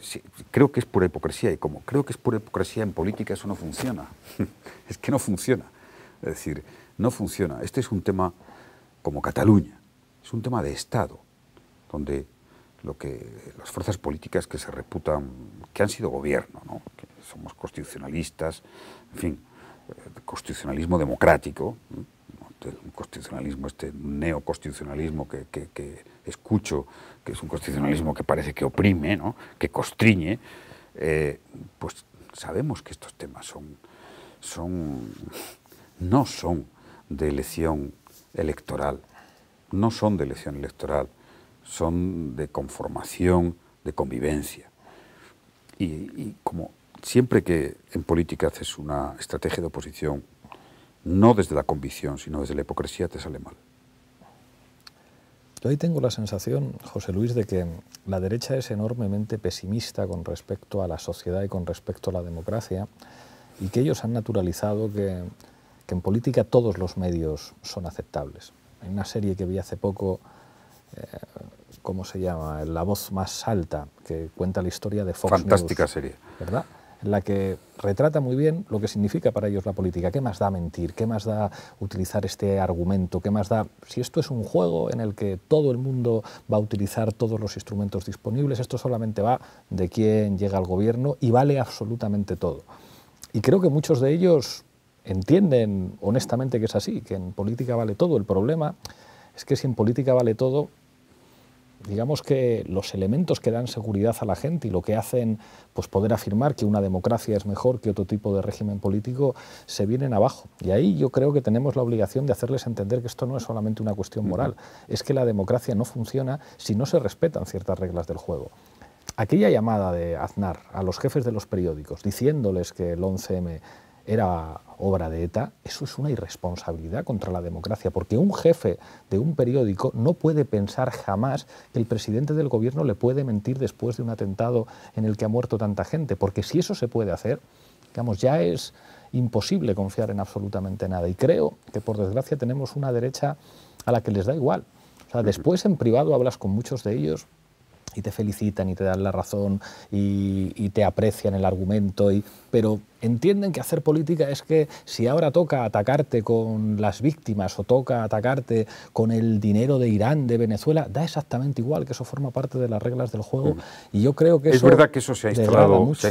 creo que es pura hipocresía, y como creo que es pura hipocresía en política, eso no funciona. Es que no funciona. Es decir, no funciona. Este es un tema como Cataluña, es un tema de Estado, donde las fuerzas políticas que se reputan, que han sido gobierno, ¿no? Que somos constitucionalistas, en fin, constitucionalismo democrático, ¿no? El constitucionalismo, este neoconstitucionalismo que escucho, que es un constitucionalismo que parece que oprime, ¿no? Que constriñe, pues sabemos que estos temas no son de elección electoral, no son de elección electoral, son de conformación, de convivencia. Y como siempre que en política haces una estrategia de oposición, no desde la convicción, sino desde la hipocresía, te sale mal. Yo ahí tengo la sensación, José Luis, de que la derecha es enormemente pesimista con respecto a la sociedad y con respecto a la democracia, y que ellos han naturalizado que en política todos los medios son aceptables. Hay una serie que vi hace poco, ¿cómo se llama? La voz más alta, que cuenta la historia de Fox Fantástica News, serie. ¿verdad? En la que retrata muy bien lo que significa para ellos la política. ¿Qué más da mentir? ¿Qué más da utilizar este argumento? ¿Qué más da? Si esto es un juego en el que todo el mundo va a utilizar todos los instrumentos disponibles, esto solamente va de quién llega al gobierno y vale absolutamente todo. Y creo que muchos de ellos entienden honestamente que es así, que en política vale todo. El problema es que si en política vale todo, digamos que los elementos que dan seguridad a la gente y lo que hacen pues poder afirmar que una democracia es mejor que otro tipo de régimen político se vienen abajo. Y ahí yo creo que tenemos la obligación de hacerles entender que esto no es solamente una cuestión moral, es que la democracia no funciona si no se respetan ciertas reglas del juego. Aquella llamada de Aznar a los jefes de los periódicos diciéndoles que el 11M era obra de ETA, eso es una irresponsabilidad contra la democracia, porque un jefe de un periódico no puede pensar jamás que el presidente del gobierno le puede mentir después de un atentado en el que ha muerto tanta gente, porque si eso se puede hacer, digamos, ya es imposible confiar en absolutamente nada. Y creo que, por desgracia, tenemos una derecha a la que les da igual. O sea, después en privado hablas con muchos de ellos y te felicitan y te dan la razón y te aprecian el argumento, pero entienden que hacer política es que si ahora toca atacarte con las víctimas o toca atacarte con el dinero de Irán, de Venezuela, da exactamente igual, que eso forma parte de las reglas del juego. Y yo creo que es eso verdad que eso se ha instalado. mucho.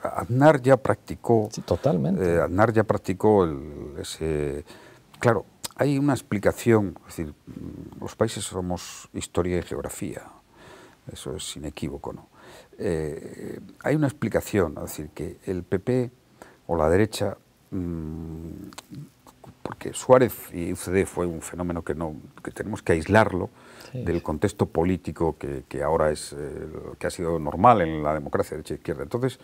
Aznar ya practicó. Sí, totalmente. Aznar ya practicó Claro, hay una explicación. Es decir, los países somos historia y geografía. Eso es inequívoco, ¿no? Hay una explicación, es decir, que el PP o la derecha, porque Suárez y UCD fue un fenómeno que tenemos que aislarlo del contexto político que ahora que ha sido normal en la democracia de derecha e izquierda. Entonces,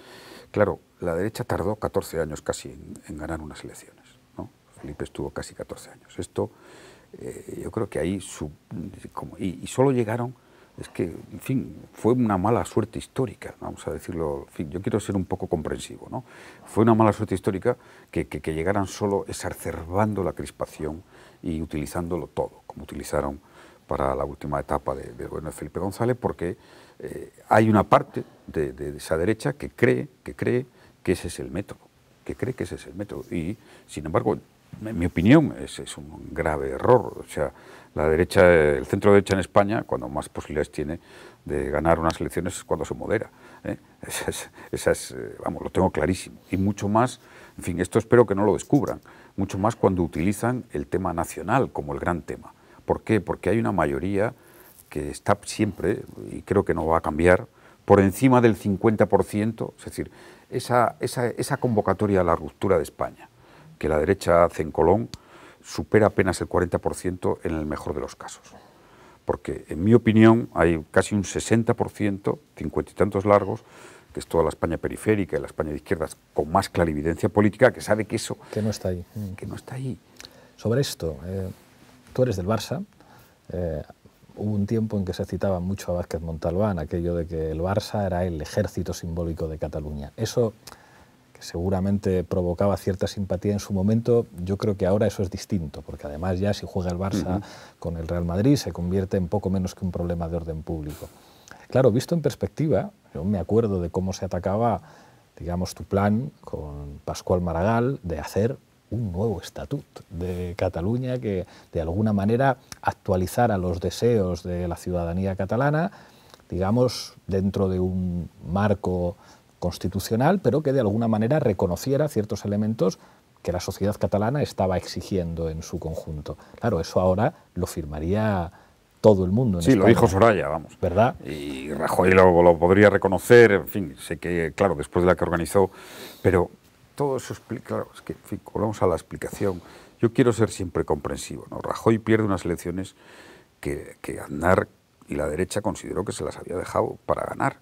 claro, la derecha tardó 14 años casi en ganar unas elecciones, ¿no? Felipe estuvo casi 14 años. Esto, yo creo que ahí, y solo llegaron, es que, en fin, fue una mala suerte histórica, vamos a decirlo, en fin, yo quiero ser un poco comprensivo, ¿no? Fue una mala suerte histórica que llegaran solo exacerbando la crispación y utilizándolo todo, como utilizaron para la última etapa del gobierno de Felipe González, porque hay una parte de esa derecha que cree que ese es el método, y, sin embargo, en mi opinión, es un grave error. O sea, la derecha, el centro derecha en España, cuando más posibilidades tiene de ganar unas elecciones es cuando se modera, ¿eh? Vamos, lo tengo clarísimo. Y mucho más, en fin, esto espero que no lo descubran, mucho más cuando utilizan el tema nacional como el gran tema. ¿Por qué? Porque hay una mayoría que está siempre, y creo que no va a cambiar, por encima del 50%, es decir, esa convocatoria a la ruptura de España, que la derecha hace en Colón, supera apenas el 40% en el mejor de los casos. Porque, en mi opinión, hay casi un 60%, 50 y tantos largos, que es toda la España periférica y la España de izquierdas, con más clarividencia política, que sabe que eso... Que no está ahí. Que no está ahí. Sobre esto, tú eres del Barça. Hubo un tiempo en que se citaba mucho a Vázquez Montalbán, aquello de que el Barça era el ejército simbólico de Cataluña. Eso, que seguramente provocaba cierta simpatía en su momento, yo creo que ahora eso es distinto, porque además ya si juega el Barça con el Real Madrid se convierte en poco menos que un problema de orden público. Claro, visto en perspectiva, yo me acuerdo de cómo se atacaba, digamos, tu plan con Pascual Maragall de hacer un nuevo estatut de Cataluña que de alguna manera actualizara los deseos de la ciudadanía catalana, digamos, dentro de un marco constitucional, pero que de alguna manera reconociera ciertos elementos que la sociedad catalana estaba exigiendo en su conjunto. Claro, eso ahora lo firmaría todo el mundo en España. Lo dijo Soraya, vamos. ¿Verdad? Y Rajoy lo podría reconocer, en fin, sé que, claro, después de la que organizó, pero todo eso explica, claro, es que, en fin, volvamos a la explicación. Yo quiero ser siempre comprensivo, ¿no? Rajoy pierde unas elecciones que Aznar y la derecha consideró que se las había dejado para ganar,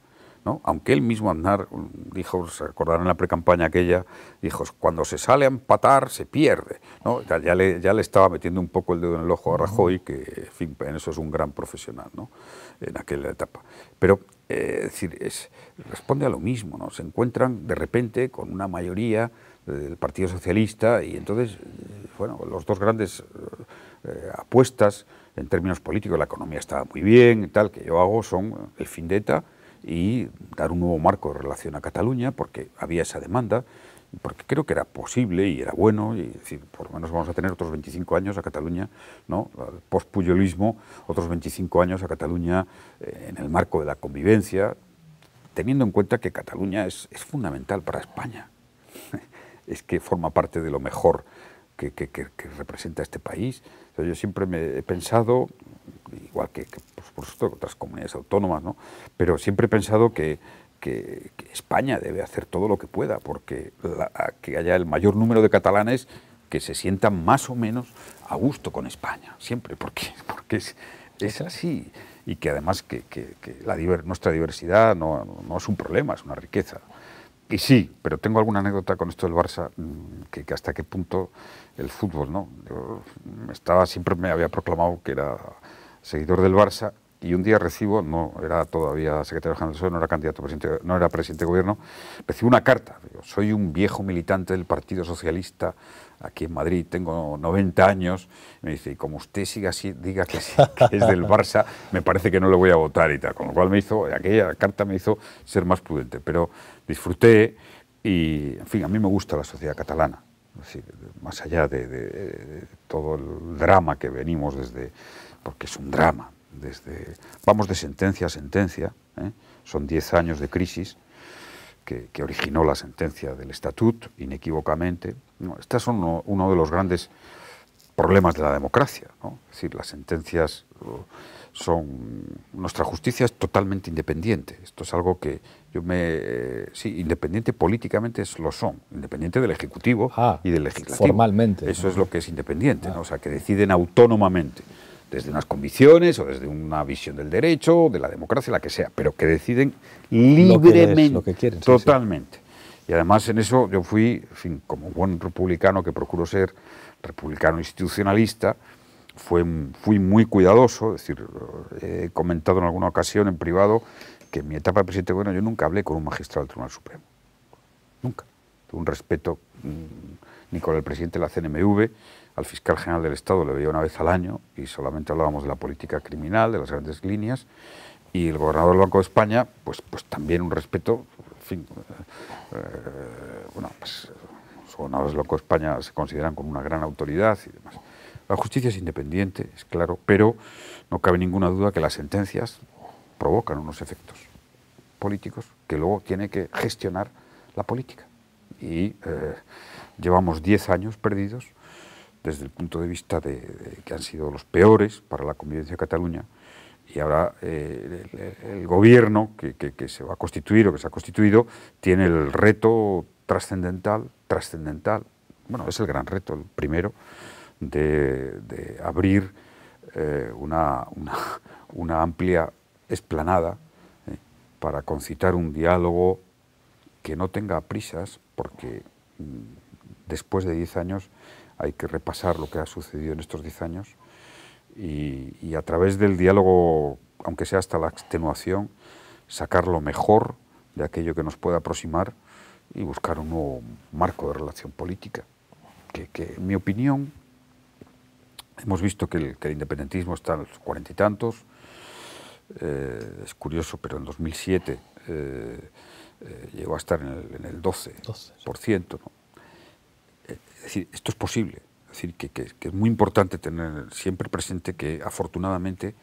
¿no? Aunque él mismo, Aznar, dijo, se acordarán en la precampaña aquella, dijo, cuando se sale a empatar se pierde, ¿no? Ya le estaba metiendo un poco el dedo en el ojo a Rajoy, que, en fin, en eso es un gran profesional, ¿no? En aquella etapa. Pero, es decir, responde a lo mismo, ¿no? Se encuentran de repente con una mayoría del Partido Socialista y entonces, bueno, los dos grandes apuestas en términos políticos, la economía estaba muy bien y tal, que yo hago son el fin de ETA y dar un nuevo marco de relación a Cataluña, porque había esa demanda, porque creo que era posible y era bueno, y decir, por lo menos vamos a tener otros 25 años a Cataluña, ¿no? Post-puyolismo, otros 25 años a Cataluña en el marco de la convivencia, teniendo en cuenta que Cataluña es fundamental para España. Es que forma parte de lo mejor que representa este país. Entonces, yo siempre me he pensado, igual que por supuesto otras comunidades autónomas, ¿no? Pero siempre he pensado que España debe hacer todo lo que pueda porque que haya el mayor número de catalanes que se sientan más o menos a gusto con España, siempre, porque es así, y que además que nuestra diversidad no es un problema, es una riqueza. Y sí, pero tengo alguna anécdota con esto del Barça, que hasta qué punto el fútbol, ¿no? Yo siempre me había proclamado que era seguidor del Barça, y un día recibo, no era todavía secretario general del PSOE, no era candidato a presidente, no era presidente de gobierno, recibo una carta. Digo, soy un viejo militante del Partido Socialista aquí en Madrid, tengo 90 años, y me dice, y como usted siga así, diga que, sí, que es del Barça, me parece que no le voy a votar y tal, con lo cual aquella carta me hizo ser más prudente, pero disfruté y, en fin, a mí me gusta la sociedad catalana, es decir, más allá de todo el drama que venimos porque es un drama, vamos de sentencia a sentencia, son 10 años de crisis que originó la sentencia del Estatut, inequívocamente. ¿No? Estas son uno de los grandes problemas de la democracia, ¿no? Es decir, las sentencias nuestra justicia es totalmente independiente. Esto es algo que sí, independiente políticamente lo son, independiente del Ejecutivo y del Legislativo. Formalmente. Eso es lo que es independiente, ¿no? O sea, que deciden autónomamente, desde unas convicciones o desde una visión del derecho, de la democracia, la que sea, pero que deciden libremente, lo que quieren, totalmente. Sí. Y además en eso yo fui, en fin, como buen republicano que procuro ser, republicano institucionalista, fui muy cuidadoso, es decir, he comentado en alguna ocasión en privado que en mi etapa de presidente de gobierno yo nunca hablé con un magistrado del Tribunal Supremo, nunca. Tuve un respeto ni con el presidente de la CNMV, al fiscal general del Estado le veía una vez al año y solamente hablábamos de la política criminal, de las grandes líneas, y el gobernador del Banco de España, pues también un respeto, en fin, bueno, pues los gobernadores del Banco de España se consideran como una gran autoridad y demás. La justicia es independiente, es claro, pero no cabe ninguna duda que las sentencias provocan unos efectos políticos que luego tiene que gestionar la política. Y llevamos 10 años perdidos desde el punto de vista de que han sido los peores para la convivencia de Cataluña, y ahora el gobierno que se va a constituir o que se ha constituido tiene el reto trascendental, bueno, es el gran reto, el primero, de abrir una amplia explanada para concitar un diálogo que no tenga prisas, porque después de 10 años hay que repasar lo que ha sucedido en estos 10 años y a través del diálogo, aunque sea hasta la extenuación, sacar lo mejor de aquello que nos pueda aproximar y buscar un nuevo marco de relación política, que en mi opinión hemos visto que el independentismo está en los 40 y tantos, es curioso, pero en 2007 llegó a estar en el 12%, ¿no? Es decir, esto es posible. Es decir, que es muy importante tener siempre presente que, afortunadamente,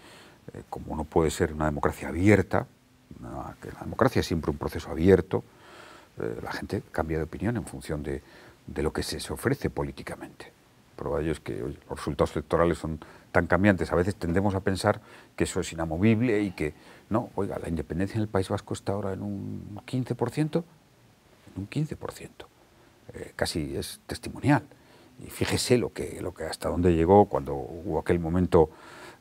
como no puede ser una democracia abierta, que la democracia es siempre un proceso abierto, la gente cambia de opinión en función de lo que se ofrece políticamente. Prueba de ello es que los resultados electorales son tan cambiantes. A veces tendemos a pensar que eso es inamovible y que, no, oiga, la independencia en el País Vasco está ahora en un 15%, en un 15%. Casi es testimonial. Y fíjese lo que hasta dónde llegó cuando hubo aquel momento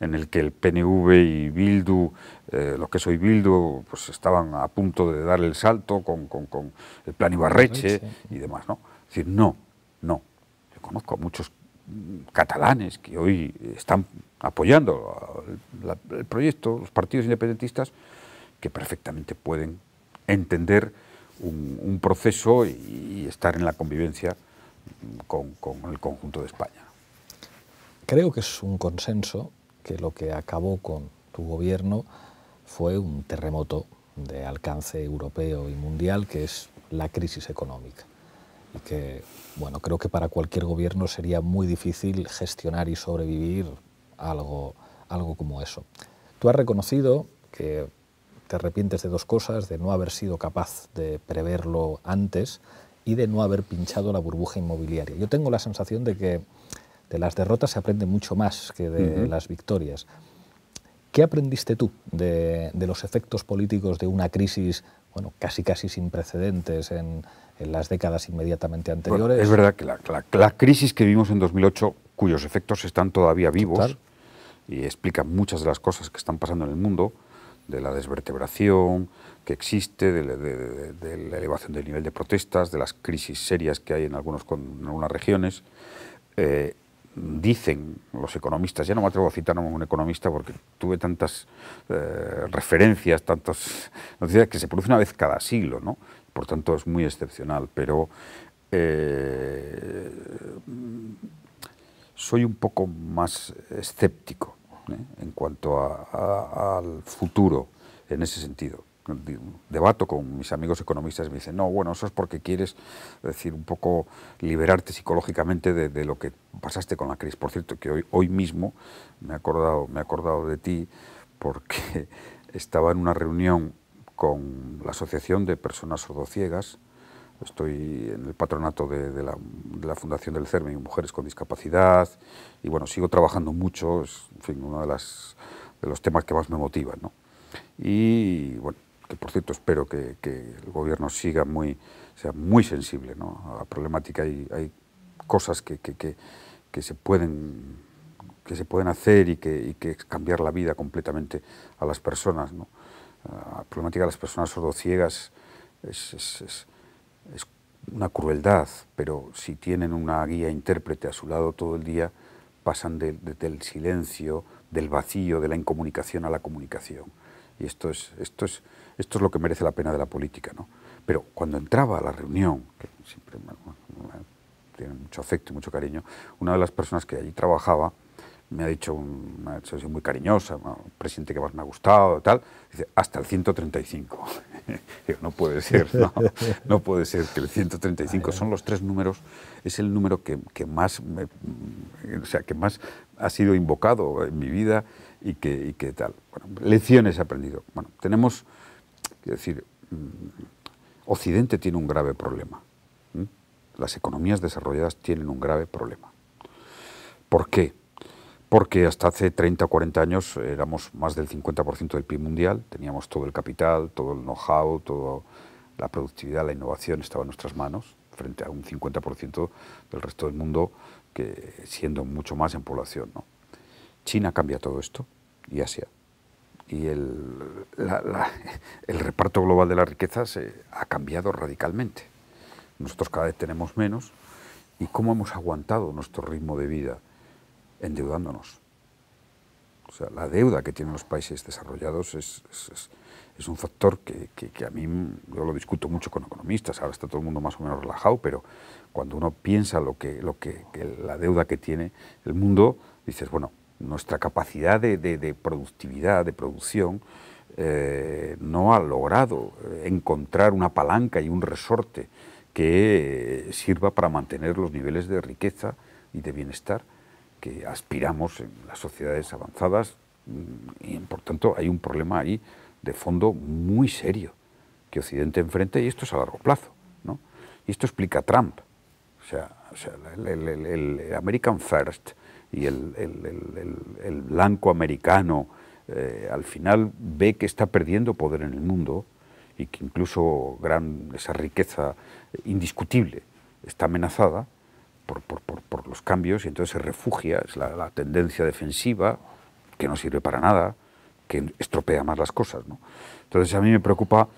en el que el PNV y Bildu, lo que soy Bildu, pues estaban a punto de dar el salto con el plan Ibarretxe y demás, ¿no? Es decir, no. Yo conozco a muchos catalanes que hoy están apoyando el proyecto, los partidos independentistas, que perfectamente pueden entender un proceso y estar en la convivencia con el conjunto de España. Creo que es un consenso que lo que acabó con tu gobierno fue un terremoto de alcance europeo y mundial, que es la crisis económica. Y que, bueno, creo que para cualquier gobierno sería muy difícil gestionar y sobrevivir algo como eso. Tú has reconocido que te arrepientes de dos cosas: de no haber sido capaz de preverlo antes y de no haber pinchado la burbuja inmobiliaria. Yo tengo la sensación de que de las derrotas se aprende mucho más que de las victorias. ¿Qué aprendiste tú de los efectos políticos de una crisis, bueno, casi sin precedentes en las décadas inmediatamente anteriores? Bueno, es verdad que la crisis que vivimos en 2008, cuyos efectos están todavía vivos, total, y explican muchas de las cosas que están pasando en el mundo, de la desvertebración que existe, de la elevación del nivel de protestas, de las crisis serias que hay en algunas regiones. Dicen los economistas, ya no me atrevo a citar a un economista porque tuve tantas referencias, tantas noticias, que se produce una vez cada siglo, ¿no? Por tanto es muy excepcional, pero soy un poco más escéptico en cuanto al futuro en ese sentido. Debato con mis amigos economistas y me dicen, no, bueno, eso es porque quieres, decir, un poco liberarte psicológicamente de lo que pasaste con la crisis. Por cierto, que hoy mismo me he acordado de ti porque estaba en una reunión con la Asociación de Personas Sordociegas. Estoy en el patronato de la Fundación del CERME y Mujeres con Discapacidad, y bueno, sigo trabajando mucho, es, en fin, una de los temas que más me motivan, ¿no? Y bueno, que por cierto espero que el gobierno sea muy sensible, ¿no?, a la problemática. Hay cosas que se pueden hacer y que cambiar la vida completamente a las personas, ¿no? La problemática de las personas sordociegas es una crueldad, pero si tienen una guía intérprete a su lado todo el día, pasan del silencio, del vacío, de la incomunicación a la comunicación. Y esto es lo que merece la pena de la política, ¿no? Pero cuando entraba a la reunión, que siempre me tiene mucho afecto y mucho cariño, una de las personas que allí trabajaba me ha dicho una expresión muy cariñosa, el presidente que más me ha gustado, tal, dice, hasta el 135. Digo, no puede ser, no puede ser que el 135 son los 3 números, es el número que más que más ha sido invocado en mi vida y que tal. Bueno, lecciones he aprendido. Bueno, tenemos, quiero decir, Occidente tiene un grave problema. Las economías desarrolladas tienen un grave problema. ¿Por qué? Porque hasta hace 30 o 40 años éramos más del 50% del PIB mundial, teníamos todo el capital, todo el know-how, toda la productividad, la innovación estaba en nuestras manos, frente a un 50% del resto del mundo, que siendo mucho más en población, ¿no? China cambia todo esto, y Asia. Y el reparto global de la riqueza ha cambiado radicalmente. Nosotros cada vez tenemos menos, y ¿cómo hemos aguantado nuestro ritmo de vida? Endeudándonos. O sea, la deuda que tienen los países desarrollados es un factor que a mí, yo lo discuto mucho con economistas, ahora está todo el mundo más o menos relajado, pero cuando uno piensa la deuda que tiene el mundo, dices, bueno, nuestra capacidad de productividad, de producción, no ha logrado encontrar una palanca y un resorte que sirva para mantener los niveles de riqueza y de bienestar que aspiramos en las sociedades avanzadas, y por tanto hay un problema ahí de fondo muy serio que Occidente enfrenta, y esto es a largo plazo, ¿no? Y esto explica Trump. O sea el American First y el blanco americano al final ve que está perdiendo poder en el mundo y que incluso esa riqueza indiscutible está amenazada por los cambios, y entonces se refugia, es la tendencia defensiva, que no sirve para nada, que estropea más las cosas, ¿no? Entonces a mí me preocupa,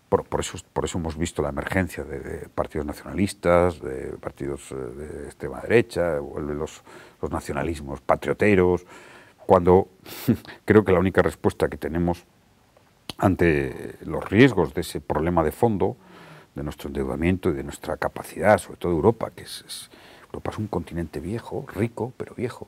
por eso hemos visto la emergencia de partidos nacionalistas, de partidos de extrema derecha, vuelven los nacionalismos patrioteros, cuando creo que la única respuesta que tenemos ante los riesgos de ese problema de fondo, de nuestro endeudamiento y de nuestra capacidad, sobre todo Europa, que Europa es un continente viejo, rico, pero viejo.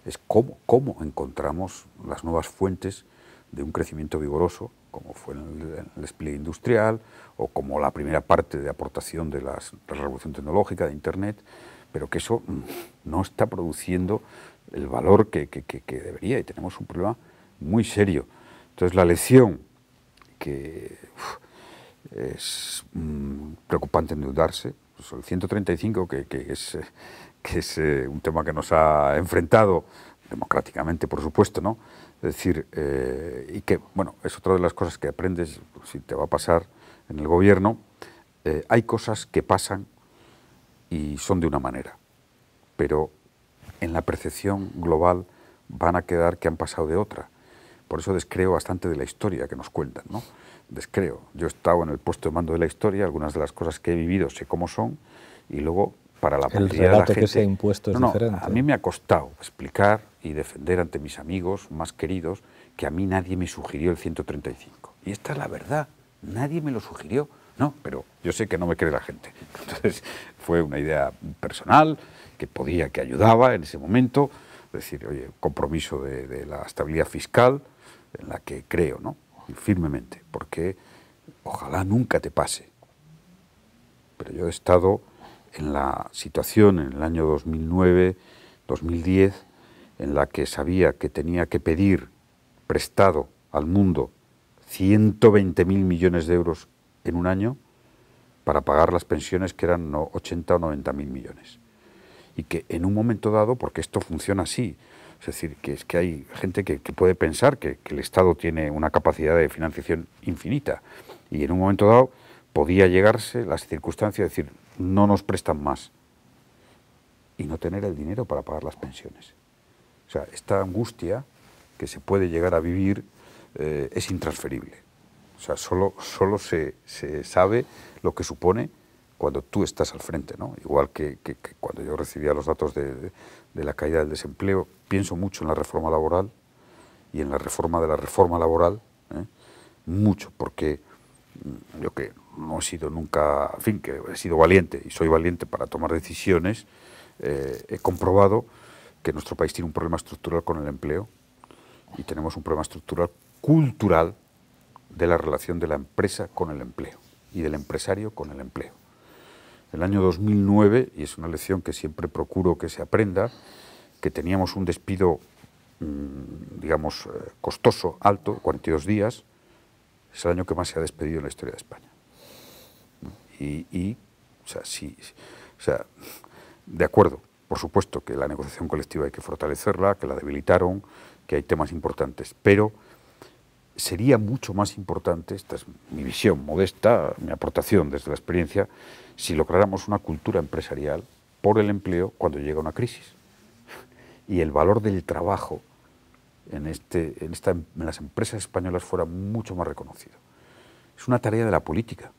Es cómo encontramos las nuevas fuentes de un crecimiento vigoroso, como fue el despliegue industrial, o como la primera parte de aportación de la revolución tecnológica, de Internet, pero que eso no está produciendo el valor que debería, y tenemos un problema muy serio. Entonces la lección, que es preocupante endeudarse, pues el 135, que es un tema que nos ha enfrentado democráticamente, por supuesto, ¿no? Es decir, y que, bueno, es otra de las cosas que aprendes, si te va a pasar en el gobierno. Hay cosas que pasan y son de una manera, pero en la percepción global van a quedar que han pasado de otra. Por eso descreo bastante de la historia que nos cuentan, ¿no? Descreo. Yo he estado en el puesto de mando de la historia, algunas de las cosas que he vivido sé cómo son, y luego para la mayoría de la gente... El relato que se ha impuesto es diferente. A mí me ha costado explicar y defender ante mis amigos más queridos que a mí nadie me sugirió el 135. Y esta es la verdad, nadie me lo sugirió. No, pero yo sé que no me cree la gente. Entonces fue una idea personal que ayudaba en ese momento. Es decir, oye, compromiso de la estabilidad fiscal, en la que creo, ¿no? Y firmemente, porque ojalá nunca te pase. Pero yo he estado en la situación en el año 2009, 2010, en la que sabía que tenía que pedir prestado al mundo 120.000 millones de euros en un año para pagar las pensiones, que eran 80 o 90.000 millones. Y que en un momento dado, porque esto funciona así, Es decir, que es que hay gente que puede pensar que el Estado tiene una capacidad de financiación infinita y en un momento dado podía llegarse las circunstancias de decir, no nos prestan más y no tener el dinero para pagar las pensiones. O sea, esta angustia que se puede llegar a vivir es intransferible. O sea, solo se sabe lo que supone cuando tú estás al frente, ¿no? Igual que cuando yo recibía los datos de la caída del desempleo, pienso mucho en la reforma laboral y en la reforma de la reforma laboral, mucho, porque yo que no he sido nunca, en fin, que he sido valiente y soy valiente para tomar decisiones, he comprobado que nuestro país tiene un problema estructural con el empleo y tenemos un problema estructural cultural de la relación de la empresa con el empleo y del empresario con el empleo. El año 2009, y es una lección que siempre procuro que se aprenda, que teníamos un despido, digamos, costoso, alto, 42 días, es el año que más se ha despedido en la historia de España. O sea, sí, o sea, de acuerdo, por supuesto que la negociación colectiva hay que fortalecerla, que la debilitaron, que hay temas importantes, pero sería mucho más importante, esta es mi visión modesta, mi aportación desde la experiencia, si lográramos una cultura empresarial por el empleo cuando llega una crisis. Y el valor del trabajo en las empresas españolas fuera mucho más reconocido. Es una tarea de la política,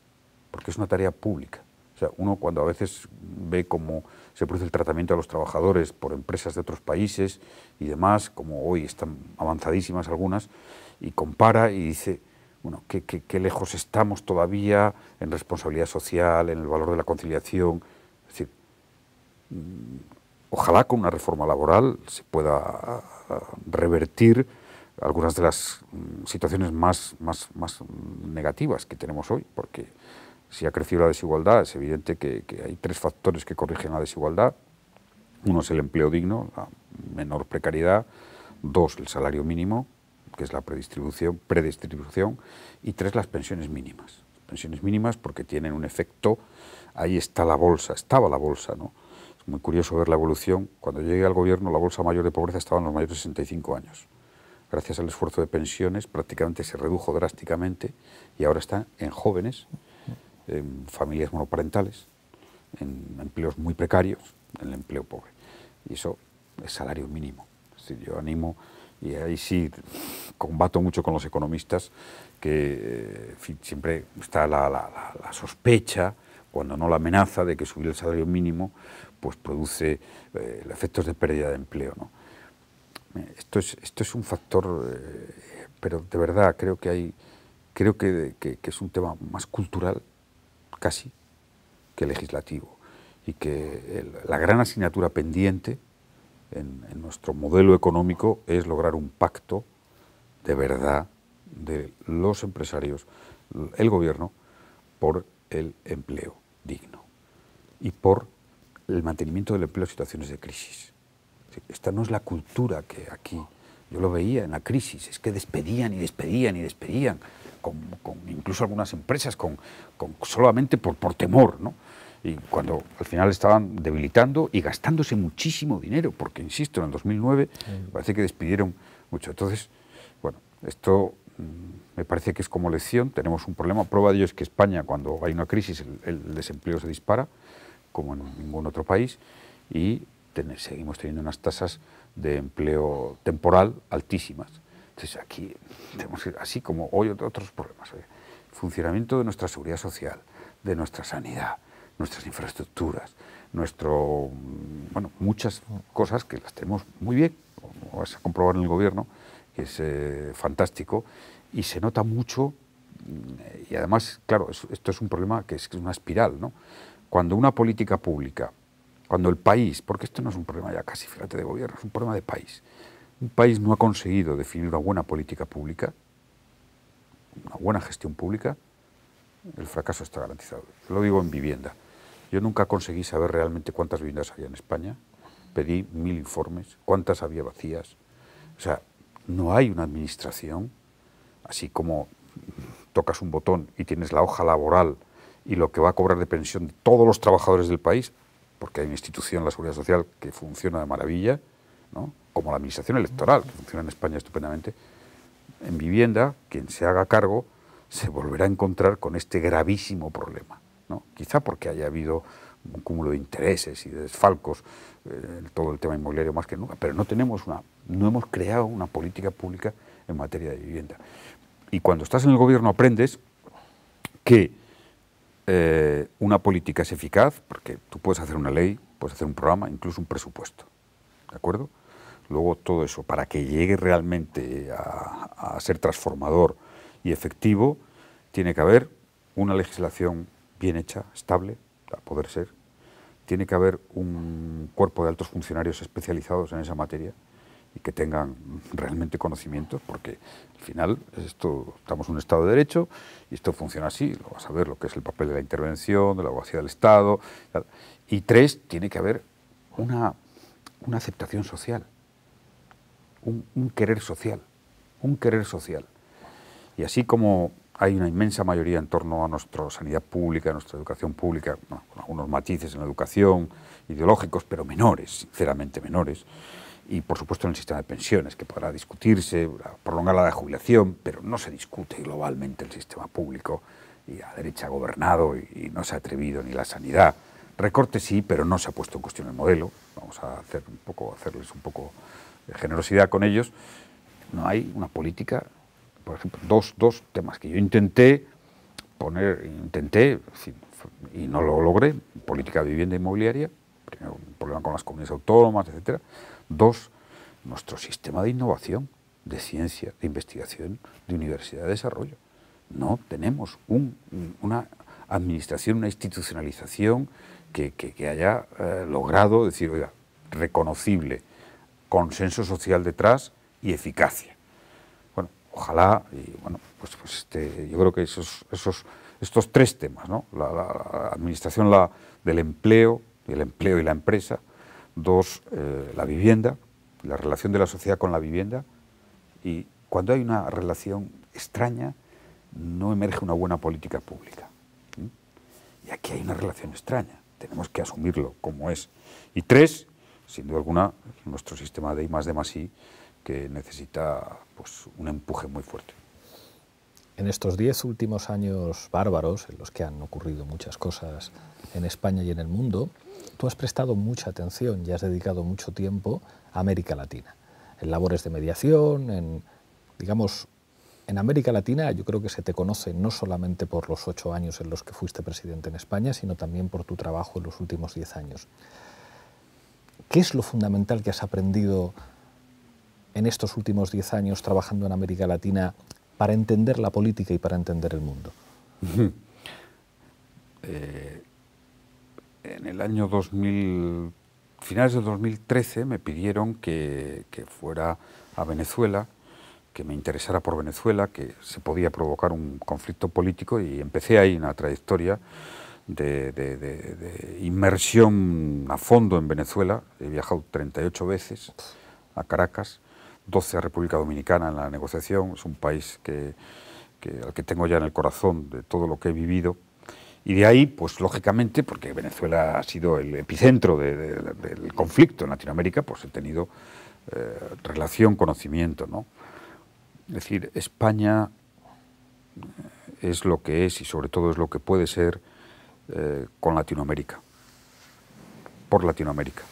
porque es una tarea pública. O sea, uno cuando a veces ve cómo se produce el tratamiento a los trabajadores por empresas de otros países y demás, como hoy están avanzadísimas algunas, y compara y dice, bueno, qué lejos estamos todavía en responsabilidad social, en el valor de la conciliación. Es decir, ojalá con una reforma laboral se pueda revertir algunas de las situaciones más negativas que tenemos hoy, porque si ha crecido la desigualdad, es evidente que hay tres factores que corrigen la desigualdad. Uno es el empleo digno, la menor precariedad. Dos, el salario mínimo, que es la predistribución, y tres, las pensiones mínimas. Pensiones mínimas porque tienen un efecto, ahí está la bolsa, estaba la bolsa, ¿no? Es muy curioso ver la evolución. Cuando llegué al gobierno, la bolsa mayor de pobreza estaba en los mayores de 65 años. Gracias al esfuerzo de pensiones, prácticamente se redujo drásticamente y ahora está en jóvenes, en familias monoparentales, en empleos muy precarios, en el empleo pobre. Y eso es salario mínimo. Es decir, yo animo, y ahí sí combato mucho con los economistas, que en fin, siempre está la sospecha, cuando no la amenaza, de que subir el salario mínimo pues produce efectos de pérdida de empleo, ¿no? Esto es un factor, pero de verdad creo que es un tema más cultural, casi, que legislativo, y que la gran asignatura pendiente en nuestro modelo económico es lograr un pacto de verdad de los empresarios, el gobierno, por el empleo digno y por el mantenimiento del empleo en situaciones de crisis. Esta no es la cultura que aquí, yo lo veía en la crisis, es que despedían y despedían y despedían, incluso algunas empresas solamente por temor, ¿no? Y cuando al final estaban debilitando y gastándose muchísimo dinero, porque insisto, en el 2009 parece que despidieron mucho. Entonces, bueno, esto me parece que es como lección. Tenemos un problema, prueba de ello es que España, cuando hay una crisis, el desempleo se dispara, como en ningún otro país, y seguimos teniendo unas tasas de empleo temporal altísimas. Entonces aquí tenemos, así como hoy, otros problemas. Funcionamiento de nuestra seguridad social, de nuestra sanidad, nuestras infraestructuras, muchas cosas que las tenemos muy bien, como vas a comprobar en el gobierno, que es fantástico, y se nota mucho, y además, claro, esto es un problema que es una espiral, ¿no? Cuando una política pública, cuando el país, porque esto no es un problema ya casi, fíjate, de gobierno, es un problema de país, un país no ha conseguido definir una buena política pública, una buena gestión pública, el fracaso está garantizado. Yo lo digo en vivienda. Yo nunca conseguí saber realmente cuántas viviendas había en España. Pedí 1000 informes, cuántas había vacías. O sea, no hay una administración, así como tocas un botón y tienes la hoja laboral y lo que va a cobrar de pensión de todos los trabajadores del país, porque hay una institución, la Seguridad Social, que funciona de maravilla, ¿no? Como la administración electoral, que funciona en España estupendamente. En vivienda, quien se haga cargo se volverá a encontrar con este gravísimo problema, ¿no? Quizá porque haya habido un cúmulo de intereses y de desfalcos en todo el tema inmobiliario más que nunca, pero no hemos creado una política pública en materia de vivienda. Y cuando estás en el gobierno aprendes que una política es eficaz, porque tú puedes hacer una ley, puedes hacer un programa, incluso un presupuesto, ¿de acuerdo? Luego todo eso, para que llegue realmente a ser transformador y efectivo, tiene que haber una legislación bien hecha, estable, a poder ser. Tiene que haber un cuerpo de altos funcionarios especializados en esa materia y que tengan realmente conocimientos, porque al final estamos en un Estado de Derecho y esto funciona así, lo vas a ver lo que es el papel de la intervención, de la abogacía del Estado. Y tres, tiene que haber una aceptación social, un querer social, un querer social. Y así como hay una inmensa mayoría en torno a nuestra sanidad pública, a nuestra educación pública, bueno, con algunos matices en la educación, ideológicos, pero menores, sinceramente menores, y por supuesto en el sistema de pensiones, que podrá discutirse, prolongar la edad de jubilación, pero no se discute globalmente el sistema público, y a la derecha ha gobernado y no se ha atrevido ni la sanidad. Recortes sí, pero no se ha puesto en cuestión el modelo. Vamos a hacerles un poco de generosidad con ellos. No hay una política. Por ejemplo, dos temas que yo intenté y no lo logré: política de vivienda inmobiliaria, primero un problema con las comunidades autónomas, etcétera. Dos, nuestro sistema de innovación, de ciencia, de investigación, de universidad de desarrollo. No tenemos una administración, una institucionalización que haya logrado decir, oiga, reconocible, consenso social detrás y eficacia. Ojalá, y bueno, yo creo que estos tres temas, ¿no? La administración del empleo, y la empresa. Dos, la vivienda, la relación de la sociedad con la vivienda. Y cuando hay una relación extraña, no emerge una buena política pública. Y aquí hay una relación extraña, tenemos que asumirlo como es. Y tres, sin duda alguna, nuestro sistema de I+D+I, que necesita pues un empuje muy fuerte. En estos 10 últimos años bárbaros, en los que han ocurrido muchas cosas en España y en el mundo, tú has prestado mucha atención y has dedicado mucho tiempo a América Latina, en labores de mediación, en América Latina. Yo creo que se te conoce no solamente por los 8 años en los que fuiste presidente en España, sino también por tu trabajo en los últimos 10 años. ¿Qué es lo fundamental que has aprendido en estos últimos 10 años trabajando en América Latina para entender la política y para entender el mundo? En el año finales de 2013, me pidieron que fuera a Venezuela, que me interesara por Venezuela, que se podía provocar un conflicto político, y empecé ahí una trayectoria de inmersión a fondo en Venezuela. He viajado 38 veces a Caracas, 12 a República Dominicana en la negociación. Es un país al que tengo ya en el corazón de todo lo que he vivido. Y de ahí, pues lógicamente, porque Venezuela ha sido el epicentro del conflicto en Latinoamérica, pues he tenido relación, conocimiento, ¿no? Es decir, España es lo que es y sobre todo es lo que puede ser con Latinoamérica, por Latinoamérica.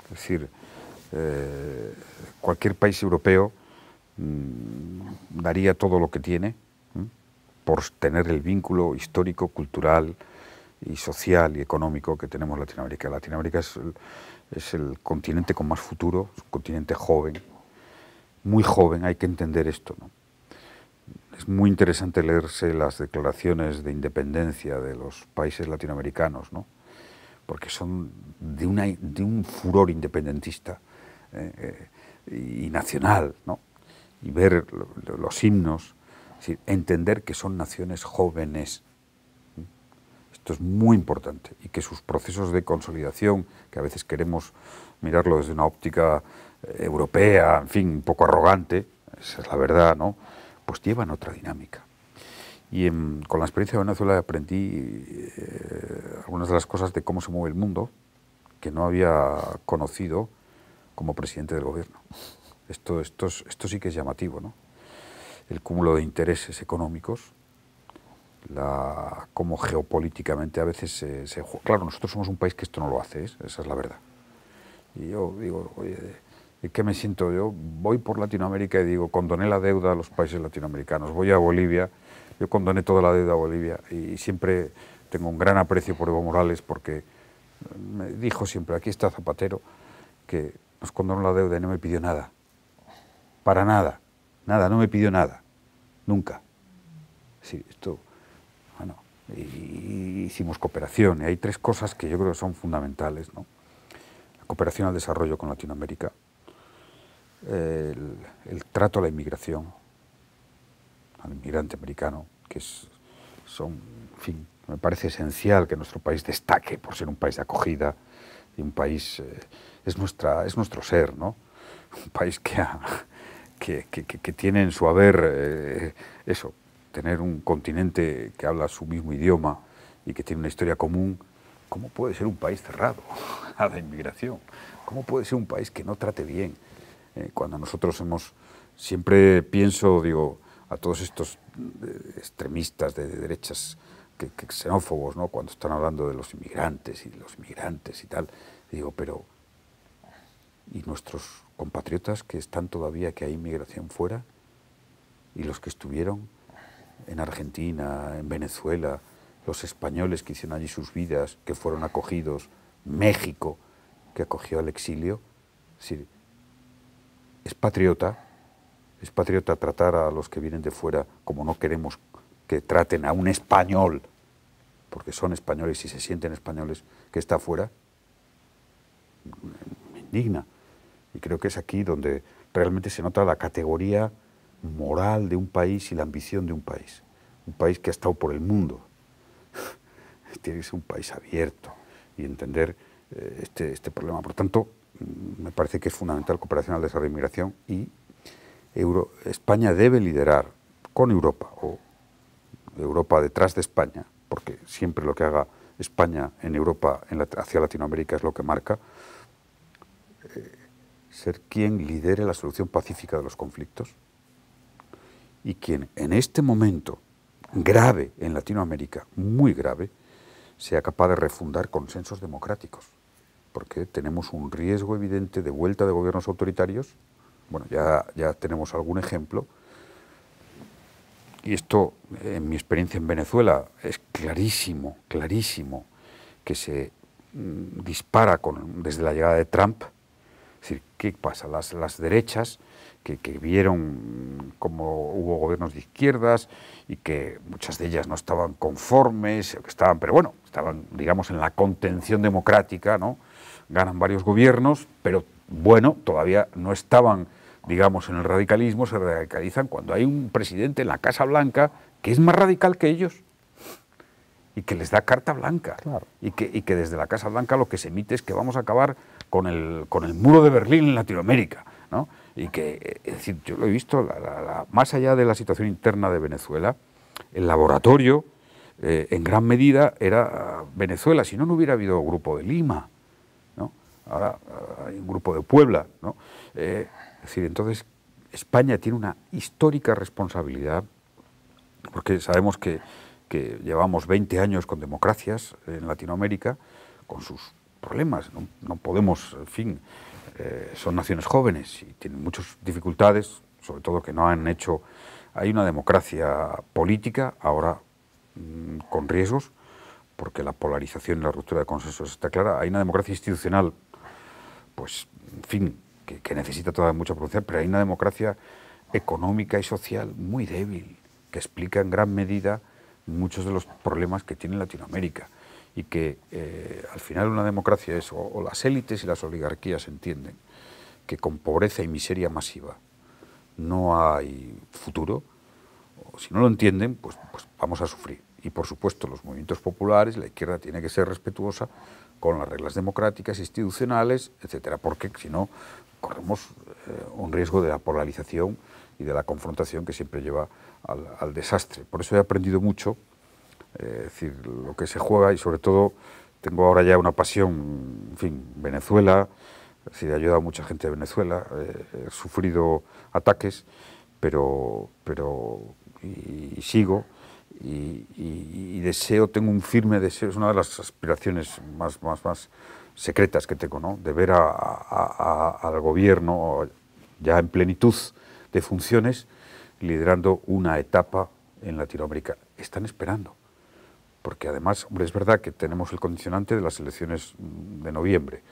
Es decir, cualquier país europeo daría todo lo que tiene por tener el vínculo histórico, cultural y social y económico que tenemos Latinoamérica. Latinoamérica es el continente con más futuro, es un continente joven, muy joven, hay que entender esto, ¿no? Es muy interesante leerse las declaraciones de independencia de los países latinoamericanos, ¿no? Porque son de un furor independentista y nacional, ¿no? Y ver los himnos, es decir, entender que son naciones jóvenes. Esto es muy importante, y que sus procesos de consolidación, que a veces queremos mirarlo desde una óptica europea, en fin, un poco arrogante, esa es la verdad, ¿no? Pues llevan otra dinámica. Y con la experiencia de Venezuela aprendí algunas de las cosas de cómo se mueve el mundo, que no había conocido como presidente del gobierno. Esto sí que es llamativo, ¿no? El cúmulo de intereses económicos, cómo geopolíticamente a veces claro, nosotros somos un país que esto no lo hace, esa es la verdad. Y yo digo, oye, ¿de qué me siento yo? Voy por Latinoamérica y digo, condoné la deuda a los países latinoamericanos. Voy a Bolivia, yo condoné toda la deuda a Bolivia y siempre tengo un gran aprecio por Evo Morales porque me dijo siempre, aquí está Zapatero, que nos condonó la deuda y no me pidió nada. Para nada, nada, no me pidió nada, nunca. Sí, esto, bueno, y hicimos cooperación y hay tres cosas que yo creo que son fundamentales, ¿no? La cooperación al desarrollo con Latinoamérica, el trato a la inmigración, al inmigrante americano, que en fin, me parece esencial que nuestro país destaque por ser un país de acogida y un país, es nuestro ser, ¿no? Un país que tiene en su haber eso, tener un continente que habla su mismo idioma y que tiene una historia común. ¿Cómo puede ser un país cerrado a la inmigración? ¿Cómo puede ser un país que no trate bien? Cuando nosotros siempre pienso, digo, a todos estos extremistas de derechas que xenófobos, ¿no? Cuando están hablando de los inmigrantes y tal, digo, pero ¿y nuestros compatriotas que están todavía, que hay inmigración fuera? ¿Y los que estuvieron en Argentina, en Venezuela, los españoles que hicieron allí sus vidas, que fueron acogidos, México, que acogió al exilio? Es decir, es patriota tratar a los que vienen de fuera como no queremos que traten a un español, porque son españoles y se sienten españoles, que está afuera. Me indigna. Y creo que es aquí donde realmente se nota la categoría moral de un país y la ambición de un país. Un país que ha estado por el mundo. Tiene que ser un país abierto y entender este problema. Por tanto, me parece que es fundamental cooperación al desarrollo e inmigración y España debe liderar con Europa o Europa detrás de España, porque siempre lo que haga España en Europa hacia Latinoamérica es lo que marca, ser quien lidere la solución pacífica de los conflictos y quien en este momento grave en Latinoamérica, muy grave, sea capaz de refundar consensos democráticos, porque tenemos un riesgo evidente de vuelta de gobiernos autoritarios. Bueno, ya tenemos algún ejemplo, y esto, en mi experiencia en Venezuela, es clarísimo, que se dispara desde la llegada de Trump. Es decir, ¿qué pasa? Las derechas que vieron cómo hubo gobiernos de izquierdas y que muchas de ellas no estaban conformes, pero bueno, estaban, digamos, en la contención democrática, ¿no? Ganan varios gobiernos, pero bueno, todavía no estaban, digamos, en el radicalismo. Se radicalizan cuando hay un presidente en la Casa Blanca que es más radical que ellos y que les da carta blanca. Claro. Y que desde la Casa Blanca lo que se emite es que vamos a acabar con el muro de Berlín en Latinoamérica, ¿no? Y que, es decir, yo lo he visto, más allá de la situación interna de Venezuela, el laboratorio, en gran medida, era Venezuela. Si no, no hubiera habido Grupo de Lima, ¿no? Ahora hay un Grupo de Puebla, ¿no? Es decir, entonces, España tiene una histórica responsabilidad, porque sabemos que llevamos 20 años con democracias en Latinoamérica, con sus problemas. No podemos, en fin, son naciones jóvenes y tienen muchas dificultades, sobre todo que no han hecho. Hay una democracia política ahora con riesgos, porque la polarización y la ruptura de consensos está clara. Hay una democracia institucional, pues, en fin, que necesita todavía mucha producción, pero hay una democracia económica y social muy débil, que explica en gran medida muchos de los problemas que tiene Latinoamérica. Y que al final una democracia es o las élites y las oligarquías entienden que con pobreza y miseria masiva no hay futuro, o si no lo entienden, pues vamos a sufrir. Y por supuesto los movimientos populares, la izquierda tiene que ser respetuosa con las reglas democráticas, institucionales, etcétera, porque si no corremos un riesgo de la polarización y de la confrontación que siempre lleva al desastre. Por eso he aprendido mucho. Es decir, lo que se juega, y sobre todo tengo ahora ya una pasión, en fin, Venezuela, Sí, he ayudado a mucha gente de Venezuela, he sufrido ataques, y sigo, y deseo, tengo un firme deseo, es una de las aspiraciones más secretas que tengo, ¿no? De ver al gobierno ya en plenitud de funciones, liderando una etapa en Latinoamérica. Están esperando, porque además, hombre, es verdad que tenemos el condicionante de las elecciones de noviembre,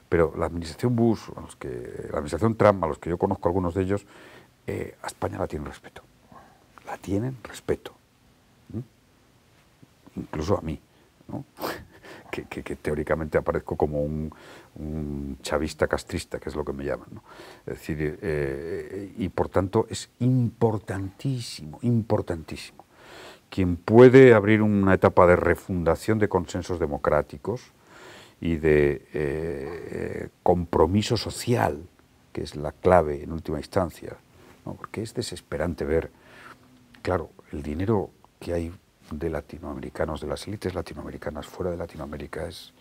pero la administración Bush, la administración Trump, a los que yo conozco algunos de ellos, a España la tienen respeto. La tienen respeto. Incluso a mí, ¿no? que teóricamente aparezco como un chavista castrista, que es lo que me llaman, ¿no? Es decir, y por tanto es importantísimo, importantísimo. Quien puede abrir una etapa de refundación de consensos democráticos y de compromiso social, que es la clave en última instancia, ¿no? Porque es desesperante ver, claro, el dinero que hay de latinoamericanos, de las élites latinoamericanas fuera de Latinoamérica es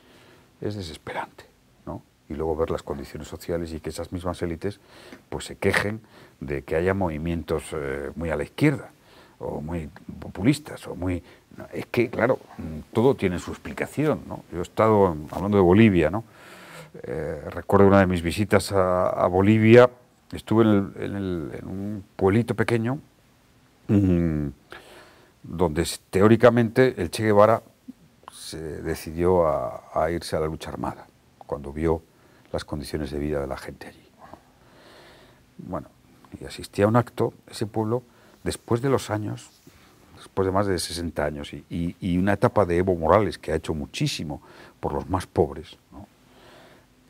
desesperante, ¿no? Y luego ver las condiciones sociales y que esas mismas élites pues se quejen de que haya movimientos muy a la izquierda o muy populistas o muy... No, es que, claro, todo tiene su explicación, ¿no? Yo he estado hablando de Bolivia, ¿no? Recuerdo una de mis visitas a Bolivia, estuve en un pueblito pequeño donde teóricamente el Che Guevara se decidió a irse a la lucha armada, cuando vio las condiciones de vida de la gente allí. Bueno, y asistí a un acto, ese pueblo, después de los años, después de más de 60 años, y una etapa de Evo Morales, que ha hecho muchísimo por los más pobres, ¿no?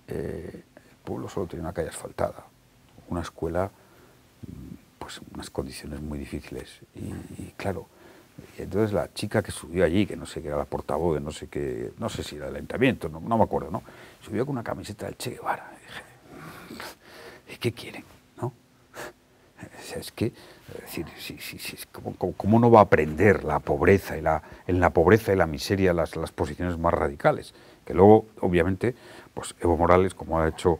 El pueblo solo tenía una calle asfaltada, una escuela, pues unas condiciones muy difíciles, y claro, y entonces la chica que subió allí, que no sé qué era la portavoz de no sé qué, no sé si era del ayuntamiento, no me acuerdo, ¿no? Subió con una camiseta del Che Guevara. Y dije, ¿y qué quieren? ¿No? O sea, es que, es decir, ¿cómo no va a aprender la pobreza en la pobreza y la miseria las posiciones más radicales? Que luego, obviamente, pues Evo Morales, como ha hecho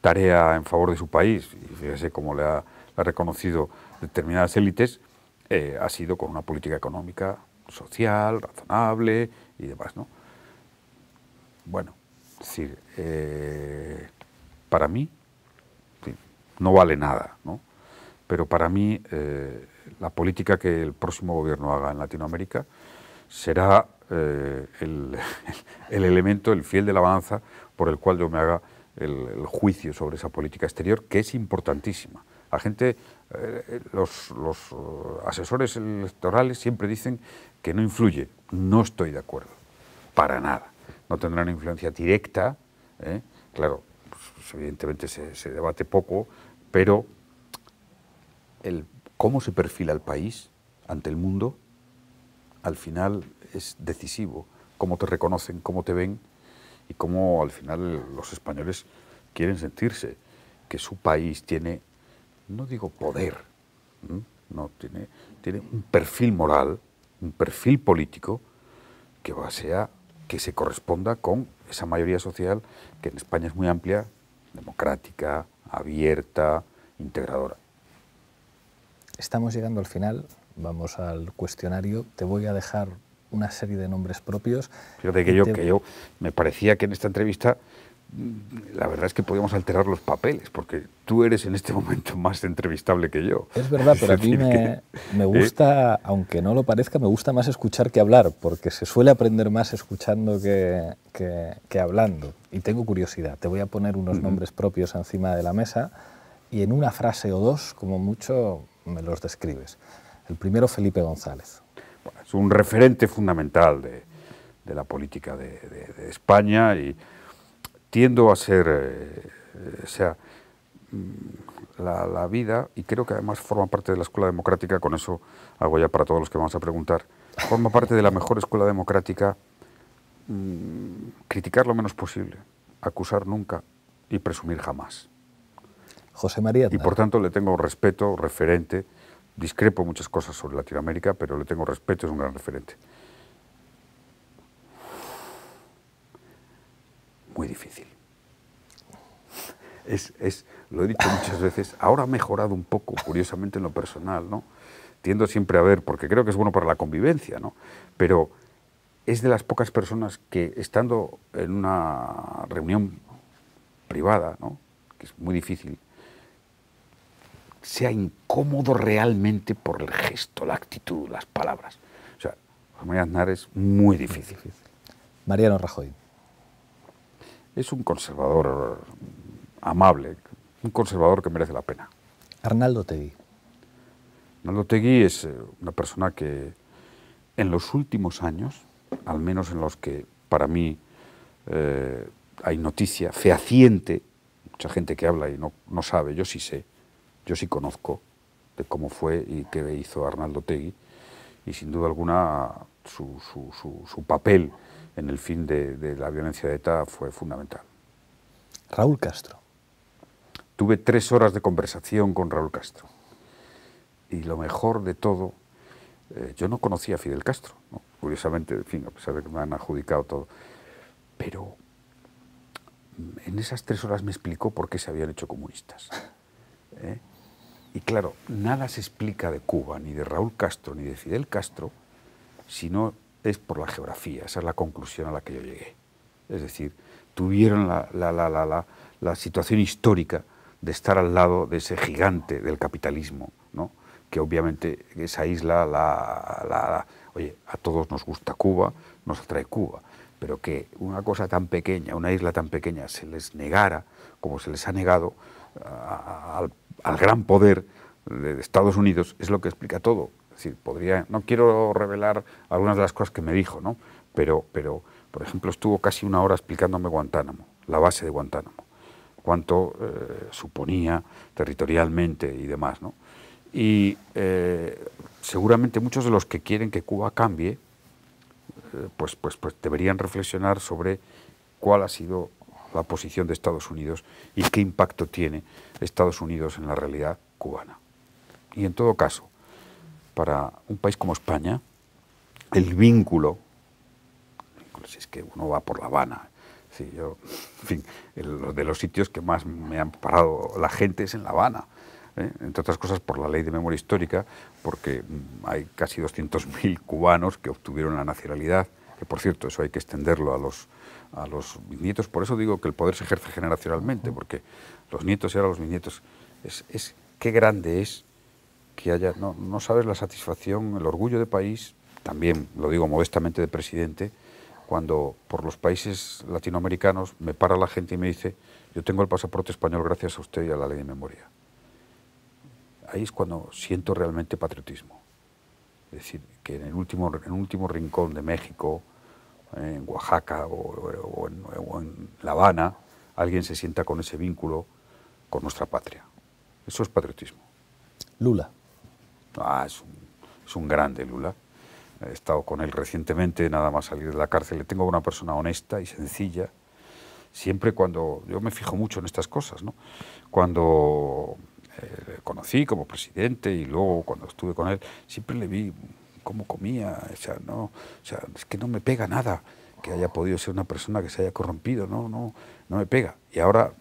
tarea en favor de su país, y fíjese cómo le ha reconocido determinadas élites, ha sido con una política económica social, razonable y demás, ¿no? Bueno, es decir, para mí, sí, no vale nada, ¿no? Pero para mí la política que el próximo gobierno haga en Latinoamérica será el elemento, el fiel de la balanza por el cual yo me haga el juicio sobre esa política exterior, que es importantísima. La gente, los asesores electorales siempre dicen que no influye. No estoy de acuerdo, para nada. No tendrán influencia directa, claro, pues, evidentemente se debate poco, pero cómo se perfila el país ante el mundo, al final es decisivo. Cómo te reconocen, cómo te ven y cómo al final los españoles quieren sentirse que su país tiene, no digo poder, no, tiene un perfil moral, un perfil político que se corresponda con esa mayoría social que en España es muy amplia, democrática, abierta, integradora. Estamos llegando al final, vamos al cuestionario. Te voy a dejar una serie de nombres propios. Fíjate que yo me parecía que en esta entrevista la verdad es que podíamos alterar los papeles, porque tú eres en este momento más entrevistable que yo. Es verdad, pero a mí me gusta, aunque no lo parezca, me gusta más escuchar que hablar, porque se suele aprender más escuchando que hablando. Y tengo curiosidad, te voy a poner unos nombres propios encima de la mesa y en una frase o dos, como mucho, me los describes. El primero, Felipe González. Bueno, es un referente fundamental de la política de España y tiendo a ser, o sea, la vida, y creo que además forma parte de la escuela democrática, con eso hago ya para todos los que vamos a preguntar, forma parte de la mejor escuela democrática, criticar lo menos posible, acusar nunca y presumir jamás. José María Aznar. Y por tanto le tengo respeto, referente, discrepo muchas cosas sobre Latinoamérica, pero le tengo respeto, es un gran referente. Muy difícil. lo he dicho muchas veces, ahora ha mejorado un poco, curiosamente en lo personal, ¿no? Tiendo siempre a ver, porque creo que es bueno para la convivencia, ¿no? Pero es de las pocas personas que, estando en una reunión privada, ¿no?, que es muy difícil, sea incómodo realmente por el gesto, la actitud, las palabras. O sea, José María Aznar es muy difícil. Mariano Rajoy. Es un conservador amable, un conservador que merece la pena. Arnaldo Otegi. Arnaldo Otegi es una persona que en los últimos años, al menos en los que para mí hay noticia fehaciente, mucha gente que habla y no sabe, yo sí sé, yo sí conozco de cómo fue y qué hizo Arnaldo Otegi, y sin duda alguna su papel en el fin de la violencia de ETA fue fundamental. Raúl Castro. Tuve 3 horas de conversación con Raúl Castro. Y lo mejor de todo, yo no conocía a Fidel Castro, ¿no? Curiosamente, en fin, a pesar de que me han adjudicado todo, pero en esas 3 horas me explicó por qué se habían hecho comunistas. Y claro, nada se explica de Cuba, ni de Raúl Castro, ni de Fidel Castro, si no es por la geografía. Esa es la conclusión a la que yo llegué. Es decir, tuvieron la situación histórica de estar al lado de ese gigante del capitalismo, ¿no?, que obviamente esa isla, oye, a todos nos gusta Cuba, nos atrae Cuba, pero que una cosa tan pequeña, una isla tan pequeña, se les negara, como se les ha negado al gran poder de Estados Unidos, es lo que explica todo. Es decir, no quiero revelar algunas de las cosas que me dijo, ¿no?, pero por ejemplo, estuvo casi 1 hora explicándome Guantánamo, la base de Guantánamo, cuánto suponía territorialmente y demás, ¿no? Y seguramente muchos de los que quieren que Cuba cambie, pues deberían reflexionar sobre cuál ha sido la posición de Estados Unidos y qué impacto tiene Estados Unidos en la realidad cubana. Y en todo caso, para un país como España, el vínculo, si es que uno va por La Habana, sí, yo, en fin, de los sitios que más me han parado la gente es en La Habana, entre otras cosas por la ley de memoria histórica, porque hay casi 200.000 cubanos que obtuvieron la nacionalidad, que por cierto, eso hay que extenderlo a los bisnietos. Por eso digo que el poder se ejerce generacionalmente, porque los nietos y ahora los bisnietos, qué grande es que haya, no sabes la satisfacción, el orgullo de país, también lo digo modestamente de presidente, cuando por los países latinoamericanos me para la gente y me dice, yo tengo el pasaporte español gracias a usted y a la ley de memoria. Ahí es cuando siento realmente patriotismo. Es decir, que en el último rincón de México, en Oaxaca o en La Habana, alguien se sienta con ese vínculo con nuestra patria. Eso es patriotismo. Lula. Es un grande, Lula. He estado con él recientemente, nada más salir de la cárcel. Le tengo una persona honesta y sencilla. Siempre cuando... Yo me fijo mucho en estas cosas, ¿no? Cuando le conocí como presidente y luego cuando estuve con él, siempre le vi cómo comía. O sea, es que no me pega nada que haya podido ser una persona que se haya corrompido. No me pega. Y ahora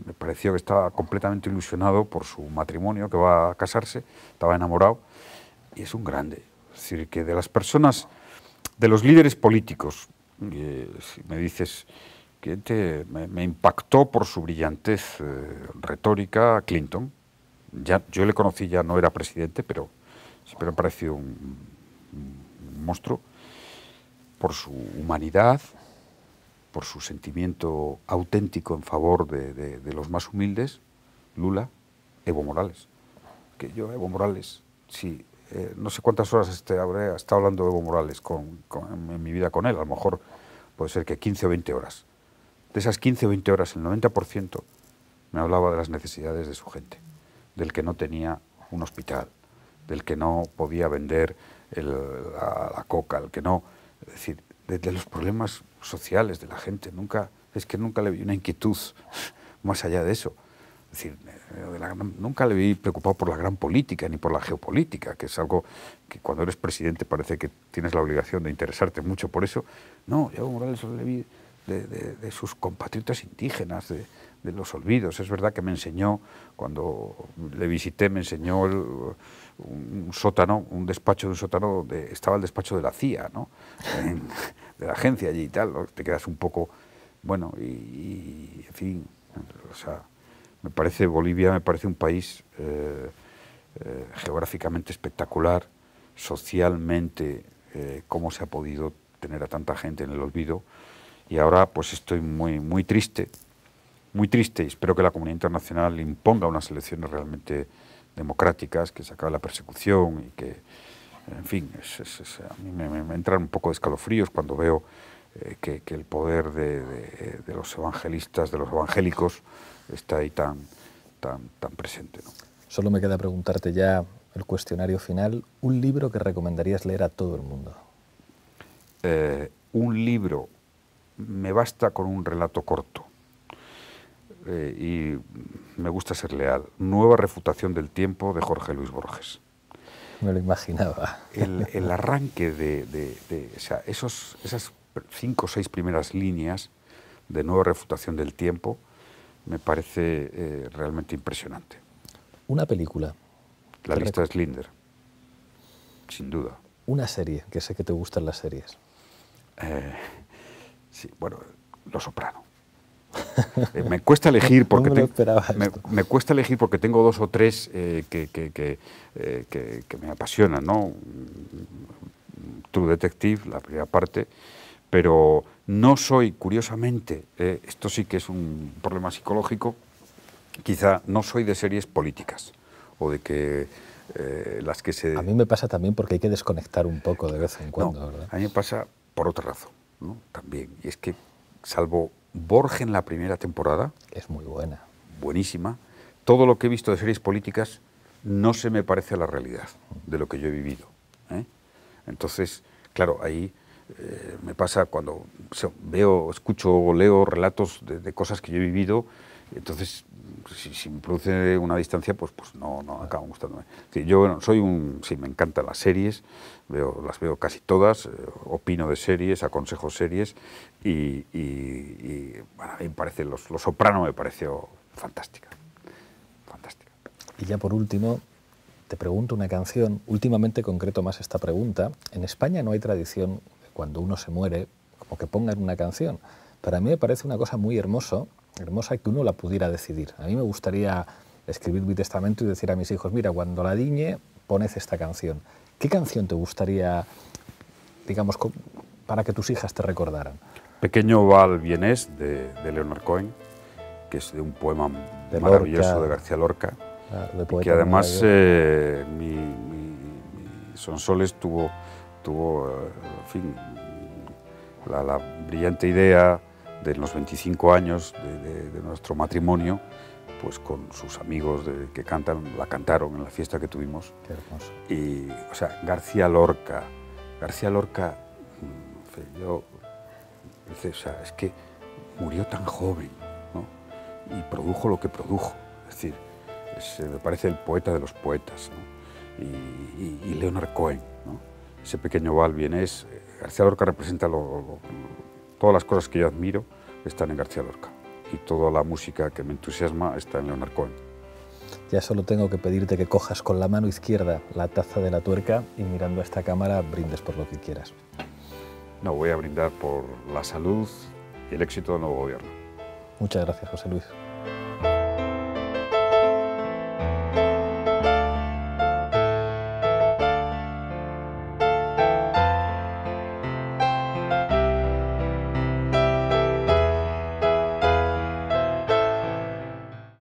me pareció que estaba completamente ilusionado por su matrimonio, que va a casarse, estaba enamorado, y es un grande. Es decir, que de las personas, de los líderes políticos, si me dices que me impactó por su brillantez retórica Clinton. Yo le conocí, ya no era presidente, pero siempre me ha parecido un monstruo, por su humanidad, por su sentimiento auténtico en favor de los más humildes. Lula, Evo Morales. Que yo, Evo Morales, sí, no sé cuántas horas habré estado hablando de Evo Morales en mi vida con él, a lo mejor puede ser que 15 o 20 horas. De esas 15 o 20 horas, el 90% me hablaba de las necesidades de su gente, del que no tenía un hospital, del que no podía vender la coca, el que no... Es decir, de los problemas sociales de la gente. Nunca le vi una inquietud más allá de eso. Es decir, nunca le vi preocupado por la gran política ni por la geopolítica, que es algo que cuando eres presidente parece que tienes la obligación de interesarte mucho por eso. No, yo a Evo Morales le vi de sus compatriotas indígenas, de los olvidos. Es verdad que me enseñó, cuando le visité, me enseñó un sótano, un despacho de un sótano donde estaba el despacho de la CIA, ¿no? De la agencia allí y tal, ¿no? Te quedas un poco, bueno, y en fin, o sea, me parece, Bolivia me parece un país geográficamente espectacular, socialmente, cómo se ha podido tener a tanta gente en el olvido, y ahora pues estoy muy triste, y espero que la comunidad internacional imponga unas elecciones realmente democráticas, que se acabe la persecución y que, en fin, a mí me entran un poco de escalofríos cuando veo que el poder de los evangelistas, de los evangélicos, está ahí tan presente, ¿no? Solo me queda preguntarte ya el cuestionario final, un libro que recomendarías leer a todo el mundo. Un libro, me basta con un relato corto, y me gusta ser leal. Nueva refutación del tiempo, de Jorge Luis Borges. Me lo imaginaba. El arranque o sea, esas 5 o 6 primeras líneas de Nueva refutación del tiempo me parece realmente impresionante. Una película. La lista de Schindler, sin duda. Una serie, que sé que te gustan las series. Sí, bueno, Los Soprano. Me cuesta elegir porque me cuesta elegir porque tengo 2 o 3 que me apasionan, ¿no? True Detective, la primera parte, pero no soy, curiosamente, esto sí que es un problema psicológico, quizá no soy de series políticas o de que las que se... A mí me pasa también porque hay que desconectar un poco de vez en cuando, no, ¿verdad? A mí me pasa por otra razón, ¿no? También, y es que salvo Borgen en la primera temporada, es muy buena, buenísima, todo lo que he visto de series políticas no se me parece a la realidad de lo que yo he vivido, ¿eh? Entonces, claro, ahí me pasa cuando veo, escucho o leo relatos de cosas que yo he vivido, entonces si me produce una distancia, pues no acaban gustándome. Sí, yo bueno, sí, me encantan las series, las veo casi todas, opino de series, aconsejo series, y bueno, a mí me parece, Los Soprano me pareció fantástica. Y ya por último, te pregunto una canción, últimamente concreto más esta pregunta. En España no hay tradición de cuando uno se muere, como que pongan una canción. Para mí me parece una cosa muy hermosa que uno la pudiera decidir. A mí me gustaría escribir mi testamento y decir a mis hijos, mira, cuando la diñe, poned esta canción. ¿Qué canción te gustaría, digamos, para que tus hijas te recordaran? Pequeño Val Vienés, de Leonard Cohen, que es de un poema maravilloso de García Lorca, y que además mi Sonsoles tuvo en fin, la brillante idea de los 25 años de nuestro matrimonio, pues con sus amigos que la cantaron en la fiesta que tuvimos. Qué hermoso. Y, o sea, García Lorca, o sea, es que murió tan joven, ¿no? Y produjo lo que produjo, es decir, me parece el poeta de los poetas, ¿no? Y Leonard Cohen, ¿no? Ese pequeño Val Vienés, García Lorca representa todas las cosas que yo admiro están en García Lorca, y toda la música que me entusiasma está en Leonard Cohen. Ya solo tengo que pedirte que cojas con la mano izquierda la taza de la tuerca y mirando a esta cámara brindes por lo que quieras. No, voy a brindar por la salud y el éxito del nuevo gobierno. Muchas gracias, José Luis.